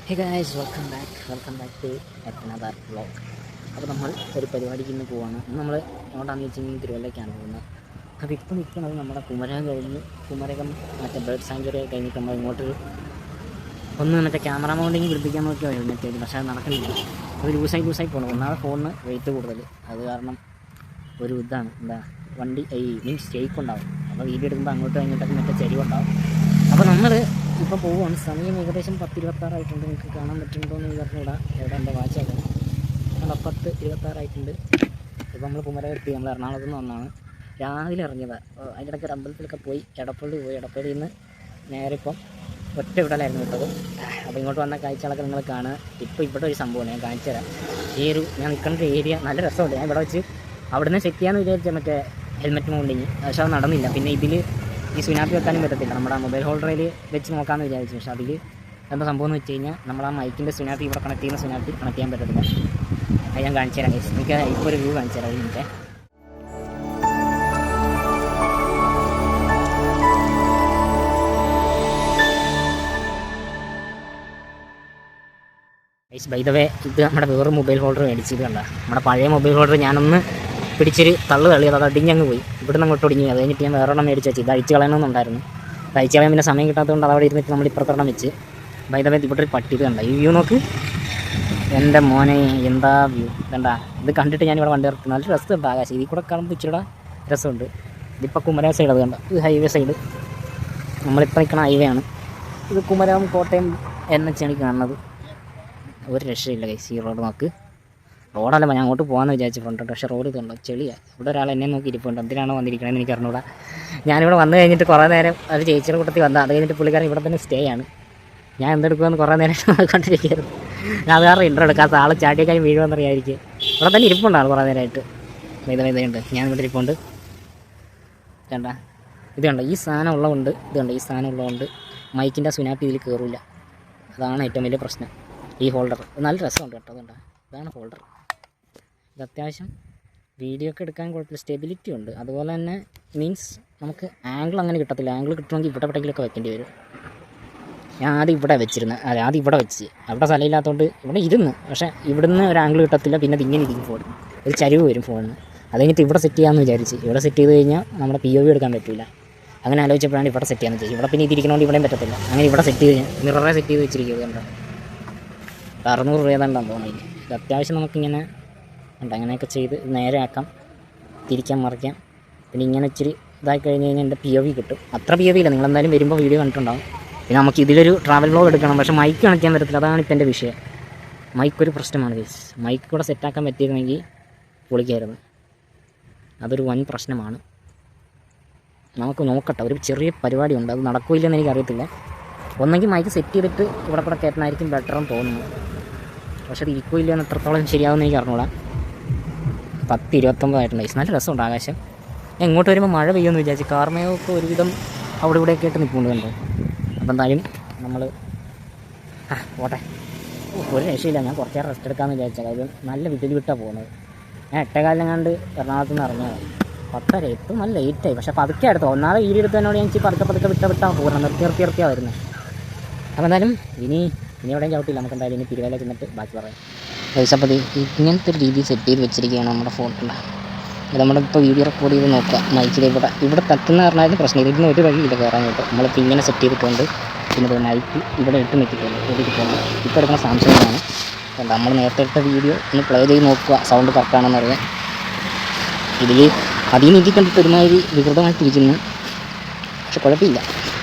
Hey guys, welcome back to another vlog. അപ്പോൾ നമ്മൾ ഒരു പരിപാടിക്ക് ഇന്ന് പോവാണ്. നമ്മൾ എങ്ങോട്ടാണെന്ന് വെച്ചിട്ടുണ്ടെങ്കിൽ തിരുവല്ലയ്ക്കാണ് പോകുന്നത്. അപ്പോൾ ഇപ്പോൾ നിൽക്കുന്നത് നമ്മുടെ കുമരകം കഴിഞ്ഞ് കുമരകം മറ്റേ ബേർഡ് സാങ്ച്വറി കഴിഞ്ഞിട്ട് നമ്മൾ ഇങ്ങോട്ട് ഒന്ന് മറ്റേ ക്യാമറ മൗണ്ടിങ് പിടിപ്പിക്കാൻ നോക്കിയോ മറ്റേ പക്ഷേ അത് നടക്കുന്നില്ല. അത് ലൂസായി പോകണം. ഒന്നാമത് ഫോണിന് വെയിറ്റ് കൂടുതൽ, അത് കാരണം ഒരു ഇതാണ് എന്താ വണ്ടി മീൻസ് ഷേക്ക് ഉണ്ടാവും. അപ്പോൾ വീഡിയോ എടുക്കുമ്പോൾ അങ്ങോട്ടും ഇങ്ങോട്ടൊക്കെ മറ്റേ ചെരിവുണ്ടാവും. അപ്പോൾ നമ്മൾ ഇപ്പോൾ പോവുകയാണ്. സമയം ഏകദേശം 10:26 നിങ്ങൾക്ക് കാണാൻ പറ്റുന്നുണ്ടോ എന്ന് പറഞ്ഞുകൂടാ. എവിടെ എൻ്റെ വാച്ചാണ് 10:26. ഇപ്പോൾ നമ്മൾ കുമരകം എത്തി. നമ്മൾ എറണാകുളത്ത് നിന്ന് വന്നാണ്. രാവിലെ ഇറങ്ങിയതാണ്. അതിനിടയ്ക്ക് ഒരു അമ്പലത്തിലൊക്കെ പോയി എടപ്പള്ളി പോയി. എടപ്പള്ളിയിൽ നിന്ന് നേരെ ഇപ്പം ഒറ്റ വിടലായിരുന്നു വിട്ടത്. അപ്പോൾ ഇങ്ങോട്ട് വന്ന കാഴ്ചകളൊക്കെ നിങ്ങൾ കാണുക. ഇപ്പോൾ ഇവിടെ ഒരു സംഭവമാണ് ഞാൻ കാണിച്ചു തരാം. ഞാൻ നിൽക്കുന്ന ഒരു ഏരിയ നല്ല രസമുണ്ട്. ഞാൻ ഇവിടെ വെച്ച് അവിടെ നിന്ന് സെറ്റ് ചെയ്യാമെന്ന് വിചാരിച്ച മറ്റേ ഹെൽമെറ്റ് മൗണ്ടിങ്, പക്ഷേ അത് നടന്നില്ല. പിന്നെ ഇതിൽ ഈ സുനാപ്പി വെക്കാനും പറ്റത്തില്ല. നമ്മുടെ മൊബൈൽ ഹോൾഡറിൽ വെച്ച് നോക്കാമെന്ന് വിചാരിച്ചു. പക്ഷേ അതിൽ എന്താ സംഭവം എന്ന് വെച്ച് കഴിഞ്ഞാൽ നമ്മൾ ആ മൈക്കിൻ്റെ സുനാപ്പി ഇവിടെ കണക്ട് ചെയ്യുന്ന സുനാപ്പി കണക്ട് ചെയ്യാൻ പറ്റത്തില്ല. അത് ഞാൻ കാണിച്ചു തരാം. എനിക്ക് ഇപ്പോൾ ഒരു വ്യൂ കാണിച്ചു തരാം. അതിൻ്റെ ബൈ ദ വേ, ഇത് നമ്മുടെ വേറെ മൊബൈൽ ഹോൾഡർ മേടിച്ചത് കണ്ട. നമ്മുടെ പഴയ മൊബൈൽ ഹോൾഡർ ഞാനൊന്ന് പിടിച്ചൊരു തള്ളിയത്, അത് അടിഞ്ഞങ്ങ് പോയി. ഇവിടെ നിന്ന് അങ്ങോട്ട് ഒടിഞ്ഞു. അത് കഴിഞ്ഞിട്ട് ഞാൻ വേറെ എണ്ണം മേടിച്ച് വെച്ച്. ഇത് അഴിച്ച് കളയണമെന്നുണ്ടായിരുന്നു. ഇത് അഴിച്ച് കളയാൻ പിന്നെ സമയം കിട്ടാത്തതുകൊണ്ട് അതവിടെ ഇരുന്നിട്ട് നമ്മൾ ഇപ്പുറത്തെണ്ണം വെച്ച്. ബൈ ദ വേ, ഇവിടെ ഒരു പട്ടി ഇത് കണ്ട. ഈ വ്യൂ നോക്ക് എൻ്റെ മോനെ, എന്താ വ്യൂ കണ്ട. ഇത് കണ്ടിട്ട് ഞാനിവിടെ വണ്ടി ഇറക്കി. നല്ല രസമുണ്ട് ആകാശം. ഇതിൽ കൂടെ കാണുമ്പോൾ ഇച്ചിരി രസമുണ്ട്. ഇതിപ്പോൾ കുമരകം സൈഡ് അത് കണ്ട. ഇത് ഹൈവേ സൈഡ്, നമ്മളിപ്പോൾ നിൽക്കുന്ന ഹൈവേ ആണ്. ഇത് കുമരകം കോട്ടയം NH കാണുന്നത്. ഒരു രക്ഷയില്ല ഗൈസ്. ഈ റോഡ് നോക്ക്. റോഡല്ല, ഞാൻ അങ്ങോട്ട് പോകാമെന്ന് വിചാരിച്ചിട്ടുണ്ട്. പക്ഷേ റോഡ് ഇതുണ്ടോ ചെളിയാണ്. ഇവിടെ ഒരാൾ എന്നെ നോക്കി ഇരിപ്പുണ്ട്. എന്തിനാണോ വന്നിരിക്കണമെന്ന് എനിക്ക് അറിഞ്ഞൂടാ. ഞാനിവിടെ വന്നു കഴിഞ്ഞിട്ട് കുറേ നേരം അത് ചേച്ചിയുടെ കൂട്ടത്തിൽ വന്നാൽ അത് കഴിഞ്ഞിട്ട് പുള്ളിക്കാരൻ ഇവിടെ തന്നെ സ്റ്റേ ആണ്. ഞാൻ എന്തെടുക്കുമെന്ന് കുറേ നേരം കണ്ടിരിക്കുകയായിരുന്നു. ഞാൻ അത് കാരണം ഇൻ്റർ എടുക്കാത്ത ആൾ ചാടിയേക്കാരും വീഴുമെന്നറിയാതിരിക്കും. ഇവിടെ തന്നെ ഇരിപ്പുണ്ടാണ് കുറേ നേരമായിട്ട്. ഇതുണ്ട്, ഞാൻ ഇവിടെ ഇരിപ്പുണ്ട്. കണ്ട, ഇത് കണ്ട. ഈ സാധനം ഉള്ളതുകൊണ്ട് ഈ സാധനം ഉള്ളതുകൊണ്ട് മൈക്കിൻ്റെ സുനാപ്പി ഇതിൽ കയറില്ല. അതാണ് ഏറ്റവും വലിയ പ്രശ്നം. ഈ ഹോൾഡർ നല്ല രസമുണ്ട് കേട്ടോ. അതുകൊണ്ട് ഇതാണ് ഹോൾഡർ. ഇത് അത്യാവശ്യം വീഡിയോ ഒക്കെ എടുക്കാൻ കുഴപ്പമില്ല. സ്റ്റെബിലിറ്റി ഉണ്ട്. അതുപോലെ തന്നെ മീൻസ് നമുക്ക് ആംഗിൾ അങ്ങനെ കിട്ടത്തില്ല. ആംഗിൾ കിട്ടണമെങ്കിൽ ഇവിടെ എവിടെയെങ്കിലുമൊക്കെ വെക്കേണ്ടി വരും. ഞാൻ ആദ്യം ഇവിടെ വെച്ചിരുന്നത്. ആദ്യം ഇവിടെ വെച്ച് അവിടെ സ്ഥലമില്ലാത്തതുകൊണ്ട് ഇവിടെ ഇരുന്ന്. പക്ഷേ ഇവിടുന്ന് ഒരു ആംഗിൾ കിട്ടത്തില്ല. പിന്നെ ഇതിങ്ങനെ ഇരിക്കും ഫോൺ. ഒരു ചരിവ് വരും ഫോണിന്. അത് കഴിഞ്ഞിട്ട് ഇവിടെ സെറ്റ് ചെയ്യാമെന്ന് വിചാരിച്ച്. ഇവിടെ സെറ്റ് ചെയ്ത് കഴിഞ്ഞാൽ നമ്മുടെ POV എടുക്കാൻ പറ്റില്ല. അങ്ങനെ ആലോചിച്ചപ്പോഴാണ് ഇവിടെ സെറ്റ് ചെയ്യാമെന്ന് വിചാരിച്ചു. ഇവിടെ പിന്നെ ഇതിരിക്കണോണ്ട് ഇവിടെയും പറ്റത്തില്ല. അങ്ങനെ ഇവിടെ സെറ്റ് ചെയ്ത് മിററെ സെറ്റ് ചെയ്ത് വെച്ചിരിക്കുന്നത് കണ്ടോ. 600 രൂപ ഏതാണ്ടാന്ന് തോന്നുന്നു. ഇത് അത്യാവശ്യം നമുക്കിങ്ങനെ ഉണ്ട്. അങ്ങനെയൊക്കെ ചെയ്ത് നേരെ ആക്കാം, തിരിക്കാൻ മറിക്കാം. പിന്നെ ഇങ്ങനെ ഇച്ചിരി ഇതായി കഴിഞ്ഞ് കഴിഞ്ഞാൽ എൻ്റെ POV കിട്ടും. അത്ര POV ഇല്ല, നിങ്ങളെന്തായാലും വരുമ്പോൾ വീഡിയോ കണ്ടിട്ടുണ്ടാവും. പിന്നെ നമുക്ക് ഇതിലൊരു ട്രാവൽ വ്ലോഗ് എടുക്കണം. പക്ഷേ മൈക്ക് കണക്ട് പറ്റത്തില്ല. അതാണ് ഇപ്പം എൻ്റെ വിഷയം. മൈക്കൊരു പ്രശ്നമാണ് ഗൈസ്. മൈക്ക് കൂടെ സെറ്റാക്കാൻ പറ്റിയിരുന്നെങ്കിൽ പൊളിക്കായിരുന്നു. അതൊരു വൻ പ്രശ്നമാണ്. നമുക്ക് നോക്കട്ടെ, ഒരു ചെറിയ പരിപാടിയുണ്ട്. അത് നടക്കില്ലെന്ന് എനിക്കറിയത്തില്ല. ഒന്നെങ്കിൽ മൈക്ക് സെറ്റ് ചെയ്തിട്ട് ഇവിടെ കൂടെ കയറ്റണമായിരിക്കും ബെറ്ററെന്ന് തോന്നുന്നു. പക്ഷേ അത് ഇരിക്കില്ല എന്ന് എത്രത്തോളം ശരിയാവുമെന്ന് എനിക്ക് അറിഞ്ഞൂടാ. 10:29 നല്ല രസമുണ്ട് ആകാശം. ഞാൻ ഇങ്ങോട്ട് വരുമ്പോൾ മഴ പെയ്യുമെന്ന് വിചാരിച്ചു. കാർമേഘമൊക്കെ ഒരുവിധം അവിടെ ഇവിടെയൊക്കെ ആയിട്ട് നിൽക്കുന്നുണ്ട് കണ്ടോ. അപ്പോൾ എന്തായാലും നമ്മൾ പോട്ടെ. ഒരു രക്ഷയില്ല. ഞാൻ കുറച്ച് നേരം റെസ്റ്റ് എടുക്കാമെന്ന് വിചാരിച്ചാൽ കാര്യം നല്ല വിജലി വിട്ടാണ് പോകുന്നത്. ഞാൻ 8:15 എറണാകുളത്ത് നിന്ന് ഇറങ്ങിയത്. 10:30 എത്തും നല്ല ലേറ്റായി. പക്ഷേ പതുക്കെ അടുത്ത് ഒന്നാമത് വീഡിയോ എടുത്തതിനോട് ഞാൻ പതുക്കെ വിട്ടാൽ പോകണം. നിർത്തിയാണ് വരുന്നത്. അപ്പോൾ എന്തായാലും ഇനി എവിടെയും ചവിട്ടില്ല. നമുക്ക് എന്തായാലും ഇനി തിരുവല്ല ചെന്നിട്ട് ബാക്കി പറയാം. അപ്പോൾ ഇങ്ങനത്തെ ഒരു രീതി സെറ്റ് ചെയ്ത് വെച്ചിരിക്കുകയാണ് നമ്മുടെ ഫോണിൽ. അത് നമ്മളിപ്പോൾ വീഡിയോ റെക്കോർഡ് ചെയ്ത് നോക്കുക. മൈക്കിൽ ഇവിടെ തട്ടുന്ന പറഞ്ഞാലും പ്രശ്നം. ഇതിന് ഒരു വഴിയില്ല കയറാനായിട്ട്. നമ്മളിപ്പോൾ ഇങ്ങനെ സെറ്റ് ചെയ്തിട്ടുണ്ട്. പിന്നെ മൈക്ക് ഇവിടെ ഇട്ട് നിൽക്കിയിട്ടുണ്ട്. ഇപ്പോൾ എടുക്കുന്ന സാംസങ്ങിലാണ്. നമ്മൾ നേരത്തെ എടുത്ത വീഡിയോ ഒന്ന് പ്ലേ ചെയ്ത് നോക്കുക. സൗണ്ട് കറക്റ്റാണെന്ന് അറിയാം. ഇതിൽ അതിൽ നീതി കണ്ടിട്ട് ഒരുമാതിരി വികൃതമായിട്ടിരിക്കുന്നു. പക്ഷെ കുഴപ്പമില്ല.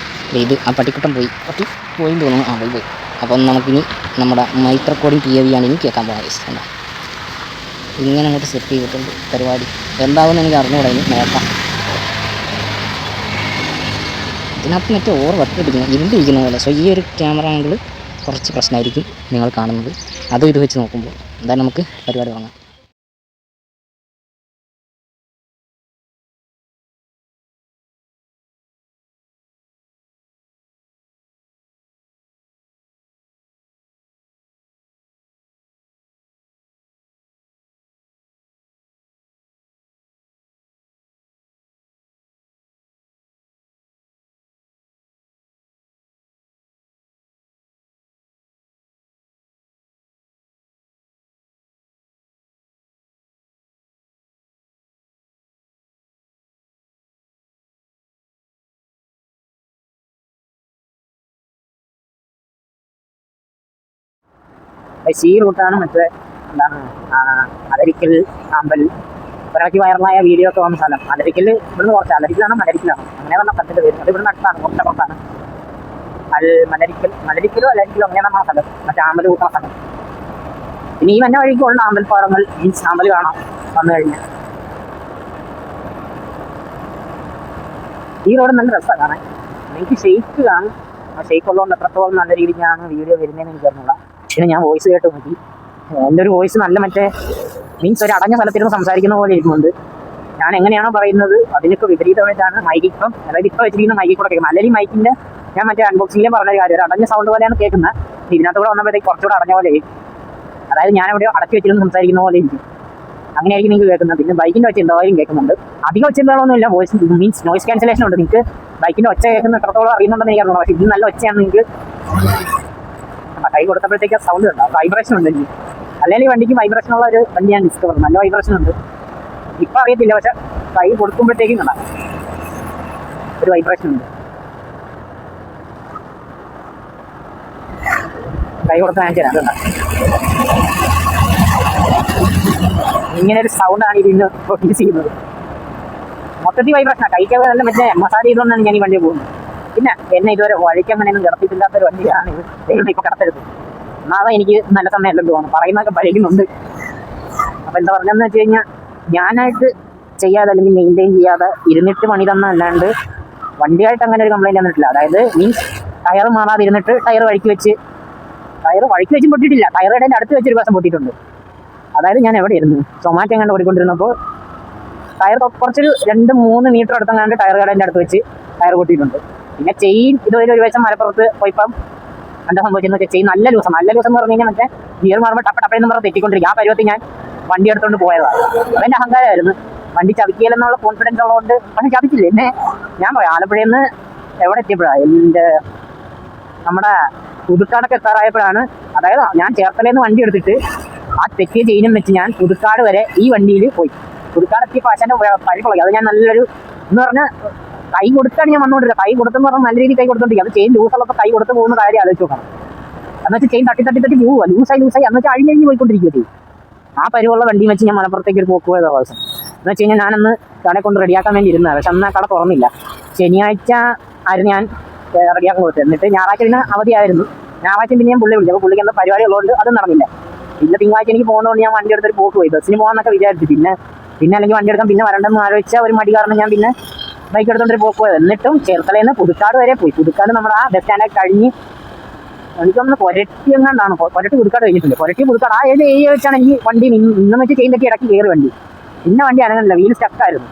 ഇത് ആ പട്ടിക്കുട്ടം പോയി തോന്നുന്നു. പോയി. അപ്പം നമുക്കിനി നമ്മുടെ മൈക്ക് റെക്കോർഡിങ് POV ആണ് ഇനി കേൾക്കാൻ പോകുന്നത്. ഇങ്ങനെ അങ്ങോട്ട് സെറ്റ് ചെയ്തിട്ടുണ്ട് പരിപാടി. എന്താവുമെന്ന് എനിക്ക് അറിഞ്ഞുകൂടാ. ഇനി നോക്കാം. ഇതിനകത്ത് മറ്റേ ഇരുണ്ടിരിക്കുന്ന പോലെ. സോ ഈ ഒരു ക്യാമറ ആംഗിൾ കുറച്ച് പ്രശ്നമായിരിക്കും നിങ്ങൾ കാണുന്നത്. അതും ഇത് വെച്ച് നോക്കുമ്പോൾ എന്തായാലും നമുക്ക് പരിപാടി തുടങ്ങാം. ഈ റൂട്ടാണ് മറ്റേ എന്താണ് അലരിക്കൽ ആമ്പൽ ഒരാൾക്ക് വൈറലായ വീഡിയോ ഒക്കെ വന്ന സ്ഥലം. അലരിക്കൽ ഇവിടുന്ന് കുറച്ച് അലരിക്കലാണോ മലരിക്കലാണോ അങ്ങനെ പറഞ്ഞ സ്ഥലത്തിൻ്റെ പേര്. അത് ഇവിടുന്ന് അടുത്താണ്, കുറച്ചപ്പുറത്താണ്. മലരിക്കലോ അലരിക്കലോ അങ്ങനെ നമ്മുടെ സ്ഥലം, മറ്റേ ആമ്പൽ കൂട്ടുന്ന സ്ഥലം. പിന്നെ ഈ വന്ന വഴിക്കുള്ള ആമ്പൽപ്പാടങ്ങൾ മീൻസ് ആമ്പൽ കാണാം വന്നു കഴിഞ്ഞാൽ. ഈ റോഡ് നല്ല രസമാണ് കാണാൻ. എനിക്ക് ഷെയ്ക്ക് കാണും. ആ ഷെയ്ക്ക് ഉള്ളതുകൊണ്ട് എത്രത്തോളം നല്ല രീതിക്കാണ് വീഡിയോ വരുന്നതെന്ന് എനിക്ക് അറിഞ്ഞൂടാ. പിന്നെ ഞാൻ വോയിസ് കേട്ട് നോക്കി, എൻ്റെ ഒരു വോയിസ് നല്ല മറ്റേ മീൻസ് ഒരു അടഞ്ഞ സ്ഥലത്തിരുന്ന് സംസാരിക്കുന്ന പോലെ ഇരിക്കുന്നുണ്ട്. ഞാൻ എങ്ങനെയാണോ പറയുന്നത് അതിനൊക്കെ വിപരീതമായിട്ടാണ് മൈക്ക് ഇപ്പം, അതായത് ഇപ്പം വെച്ചിരിക്കുന്ന മൈക്കിൽ കൂടെ കേൾക്കുന്നത്. അല്ലെങ്കിൽ മൈക്കിൻ്റെ ഞാൻ മറ്റേ അൺബോക്സിങ്ങിലെ പറഞ്ഞ കാര്യം ഒരു അടഞ്ഞ സൗണ്ട് പോലെയാണ് കേൾക്കുന്നത്. ഇതിനകത്ത് കൂടെ വന്നപ്പോഴത്തേക്ക് കുറച്ചുകൂടെ അടഞ്ഞ പോലെ, അതായത് ഞാൻ എവിടെയോ അടച്ചു വെച്ചിരുന്ന് സംസാരിക്കുന്ന പോലെ ഇരിക്കും. അങ്ങനെയായിരിക്കും നിങ്ങൾക്ക് കേൾക്കുന്നത്. പിന്നെ ബൈക്കിൻ്റെ ഒച്ച എന്തായാലും കേൾക്കുന്നുണ്ട്. അധികം ഒച്ച എന്താണൊന്നുമില്ല, വോയിസ് മീൻസ് നോയിസ് ക്യാൻസലേഷൻ ഉണ്ട്. നിങ്ങൾക്ക് ബൈക്കിൻ്റെ ഒച്ച കേൾക്കുന്ന എത്രത്തോളം അറിയുന്നുണ്ടെന്ന് എനിക്ക് അറിയണം. പക്ഷേ ഇത് നല്ല ഒച്ചയാണ്. നിങ്ങൾക്ക് കൈ കൊടുത്തപ്പോഴത്തേക്ക് സൗണ്ട് ഉണ്ടാവും, വൈബ്രേഷൻ ഉണ്ട് എനിക്ക്. അല്ലെങ്കിൽ വണ്ടിക്ക് വൈബ്രേഷൻ ഉള്ള ഒരു വണ്ടി ഞാൻ ഡിസ്കവർ, നല്ല വൈബ്രേഷൻ ഉണ്ട്. ഇപ്പം അറിയത്തില്ല, പക്ഷെ കൈ കൊടുക്കുമ്പോഴത്തേക്കും കണ്ടാ ഒരു വൈബ്രേഷൻ ഉണ്ട്. കൈ കൊടുത്ത ഞാൻ ചെയ്യാം, അതുകൊണ്ടാണ് ഇങ്ങനെ ഒരു സൗണ്ടാണ് ഇതിന് പ്രൊഡ്യൂസ് ചെയ്യുന്നത്. മൊത്തത്തിൽ വൈബ്രേഷനാണ്. കൈക്കൊക്കെ നല്ല മറ്റേ മസാജ് ചെയ്തുകൊണ്ടാണ് ഞാൻ ഈ വണ്ടി പോകുന്നത്. പിന്നെ എന്നെ ഇതുവരെ വഴിക്ക് അങ്ങനെയൊന്നും കിടത്തിയിട്ടില്ലാത്തൊരു വണ്ടിയാണ് ഇത്. ദൈവം ഇപ്പോൾ കിടത്തരുത്. എന്നാലും എനിക്ക് നല്ല സമയമല്ലെന്ന് തോന്നുന്നു, പറയുന്നതൊക്കെ പഠിക്കുന്നുണ്ട്. അപ്പോൾ എന്താ പറഞ്ഞതെന്ന് വെച്ച് കഴിഞ്ഞാൽ, ഞാനായിട്ട് ചെയ്യാതെ അല്ലെങ്കിൽ മെയിൻറ്റെയിൻ ചെയ്യാതെ ഇരുന്നിട്ട് പണി തന്നല്ലാണ്ട് വണ്ടിയായിട്ട് അങ്ങനെ ഒരു കംപ്ലൈൻറ്റ് വന്നിട്ടില്ല. അതായത് മീൻസ് ടയർ മാറാതെ ഇരുന്നിട്ട് ടയർ വഴിക്ക് വെച്ചും പൊട്ടിയിട്ടില്ല. ടയർ കടേൻ്റെ അടുത്ത് വെച്ചൊരു ദിവസം പൊട്ടിയിട്ടുണ്ട്. അതായത് ഞാൻ എവിടെ ഇരുന്നു സൊമാറ്റോ എങ്ങാണ്ട് ഓടിക്കൊണ്ടിരുന്നപ്പോൾ ടയർ കുറച്ചൊരു 2-3 മീറ്റർ അടുത്തെങ്ങാണ്ട് ടയർ കടേൻ്റെ അടുത്ത് വെച്ച് ടയർ പൊട്ടിയിട്ടുണ്ട്. പിന്നെ ചെയിൻ ഇതുവരെ ഒരു വശം മലപ്പുറത്ത് പോയിപ്പം എന്താ സംഭവിച്ചെന്ന് വെച്ചാൽ ചെയിൻ നല്ല ദിവസം എന്ന് പറഞ്ഞു കഴിഞ്ഞാൽ മറ്റേ ഗിയർ മാറുമ്പോൾ ടപ്പടപ്പയെന്ന് പറഞ്ഞ് തെറ്റിക്കൊണ്ടിരിക്കും. ആ പരുവത്തിൽ ഞാൻ വണ്ടി എടുത്തുകൊണ്ട് പോയതാണ്. അതെൻ്റെ അഹങ്കാരമായിരുന്നു. വണ്ടി ചവിക്കിയാലെന്നുള്ള കോൺഫിഡൻസ് ഉള്ളതുകൊണ്ട്. പക്ഷെ ചവിക്കില്ലേ എന്നെ. ഞാൻ പറയാം, ആലപ്പുഴയിൽ നിന്ന് എവിടെ എത്തിയപ്പോഴാണ് എൻ്റെ നമ്മുടെ പുതുക്കാടൊക്കെ എത്താറായപ്പോഴാണ്. അതായത് ഞാൻ ചേർത്തലയിൽ നിന്ന് വണ്ടി എടുത്തിട്ട് ആ തെറ്റിയ ചെയിനും വെച്ച് ഞാൻ പുതുക്കാട് വരെ ഈ വണ്ടിയിൽ പോയി. പുതുക്കാട് എത്തിയ പാശൻ്റെ പഴുപ്പുള്ളത് അത് ഞാൻ നല്ലൊരു എന്ന് പറഞ്ഞാൽ കൈ കൊടുത്താണ് ഞാൻ വന്നുകൊണ്ടിരിക്കുക. കൈ കൊടുത്തെന്ന് പറഞ്ഞാൽ നല്ല രീതിയിൽ കൈ കൊടുത്തോണ്ടിരിക്കുക. അത് ചെയിൻ ലൂസുള്ളപ്പോൾ കൈ കൊടുത്ത് പോകുന്ന കാര്യം ആലോചിച്ച് നോക്കണം. എന്നുവെച്ചാൽ ചെയിൻ തട്ടി പോവുക, ലൂസായി എന്ന് വെച്ചാൽ അഴിഞ്ഞ് പോയിക്കൊണ്ടിരിക്കുകയും. ആ പരുവുള്ള വണ്ടി വെച്ച് ഞാൻ മലപ്പുറത്തേക്ക് ഒരു പോക്ക് പോയത് ദിവസം എന്ന് വെച്ച് കഴിഞ്ഞാൽ ഞാനന്ന് കട കൊണ്ട് റെഡിയാക്കാൻ വേണ്ടി ഇരുന്നത്. പക്ഷെ അന്ന് ആ കട തുറന്നില്ല. ശനിയാഴ്ച ആയിരുന്നു ഞാൻ റെഡിയാക്കാൻ കൊടുത്തത്. എന്നിട്ട് ഞായറാഴ്ച പിന്നെ അവധിയായിരുന്നു. ഞായറാഴ്ച പിന്നെ ഞാൻ പുള്ളി വിളിച്ചു. അപ്പോൾ പുള്ളിക്ക് എന്താ പരിപാടി ഉള്ളതുകൊണ്ട് അത് നടന്നില്ല. പിന്നെ തിങ്കളാഴ്ച എനിക്ക് പോകുന്നതുകൊണ്ട് ഞാൻ വണ്ടി എടുത്തൊരു പോക്ക് പോയി. ബസ്സിന് പോകാമെന്നൊക്കെ വിചാരിച്ചു. പിന്നെ അല്ലെങ്കിൽ വണ്ടി എടുക്കാൻ പിന്നെ വരണ്ടെന്ന് ആലോചിച്ച ഒരു മടി കാരണം ഞാൻ പിന്നെ ബൈക്ക് എടുത്തോണ്ടൊരു പോക്ക് പോയത്. എന്നിട്ടും ചേർത്തലയിൽ നിന്ന് പുതുക്കാട് വരെ പോയി. പുതുക്കാട് നമ്മുടെ ആ ബസ് സ്റ്റാൻഡൊക്കെ കഴിഞ്ഞ് എനിക്കൊന്ന് കൊരട്ടി എങ്ങാണ്ടാണ്, കൊരട്ടി പുതുക്കാട് കഴിഞ്ഞിട്ടുണ്ട്. കൊരട്ടി പുതുക്കാട് ആ ഏഴ് വെച്ചാണ് എനിക്ക് വണ്ടി ഇന്നും വെച്ച് ചെയിൻ തെറ്റി ഇടയ്ക്ക് കയറി വണ്ടി. പിന്നെ വണ്ടി അനങ്ങണില്ല, വീൽ സ്റ്റക്കായിരുന്നു.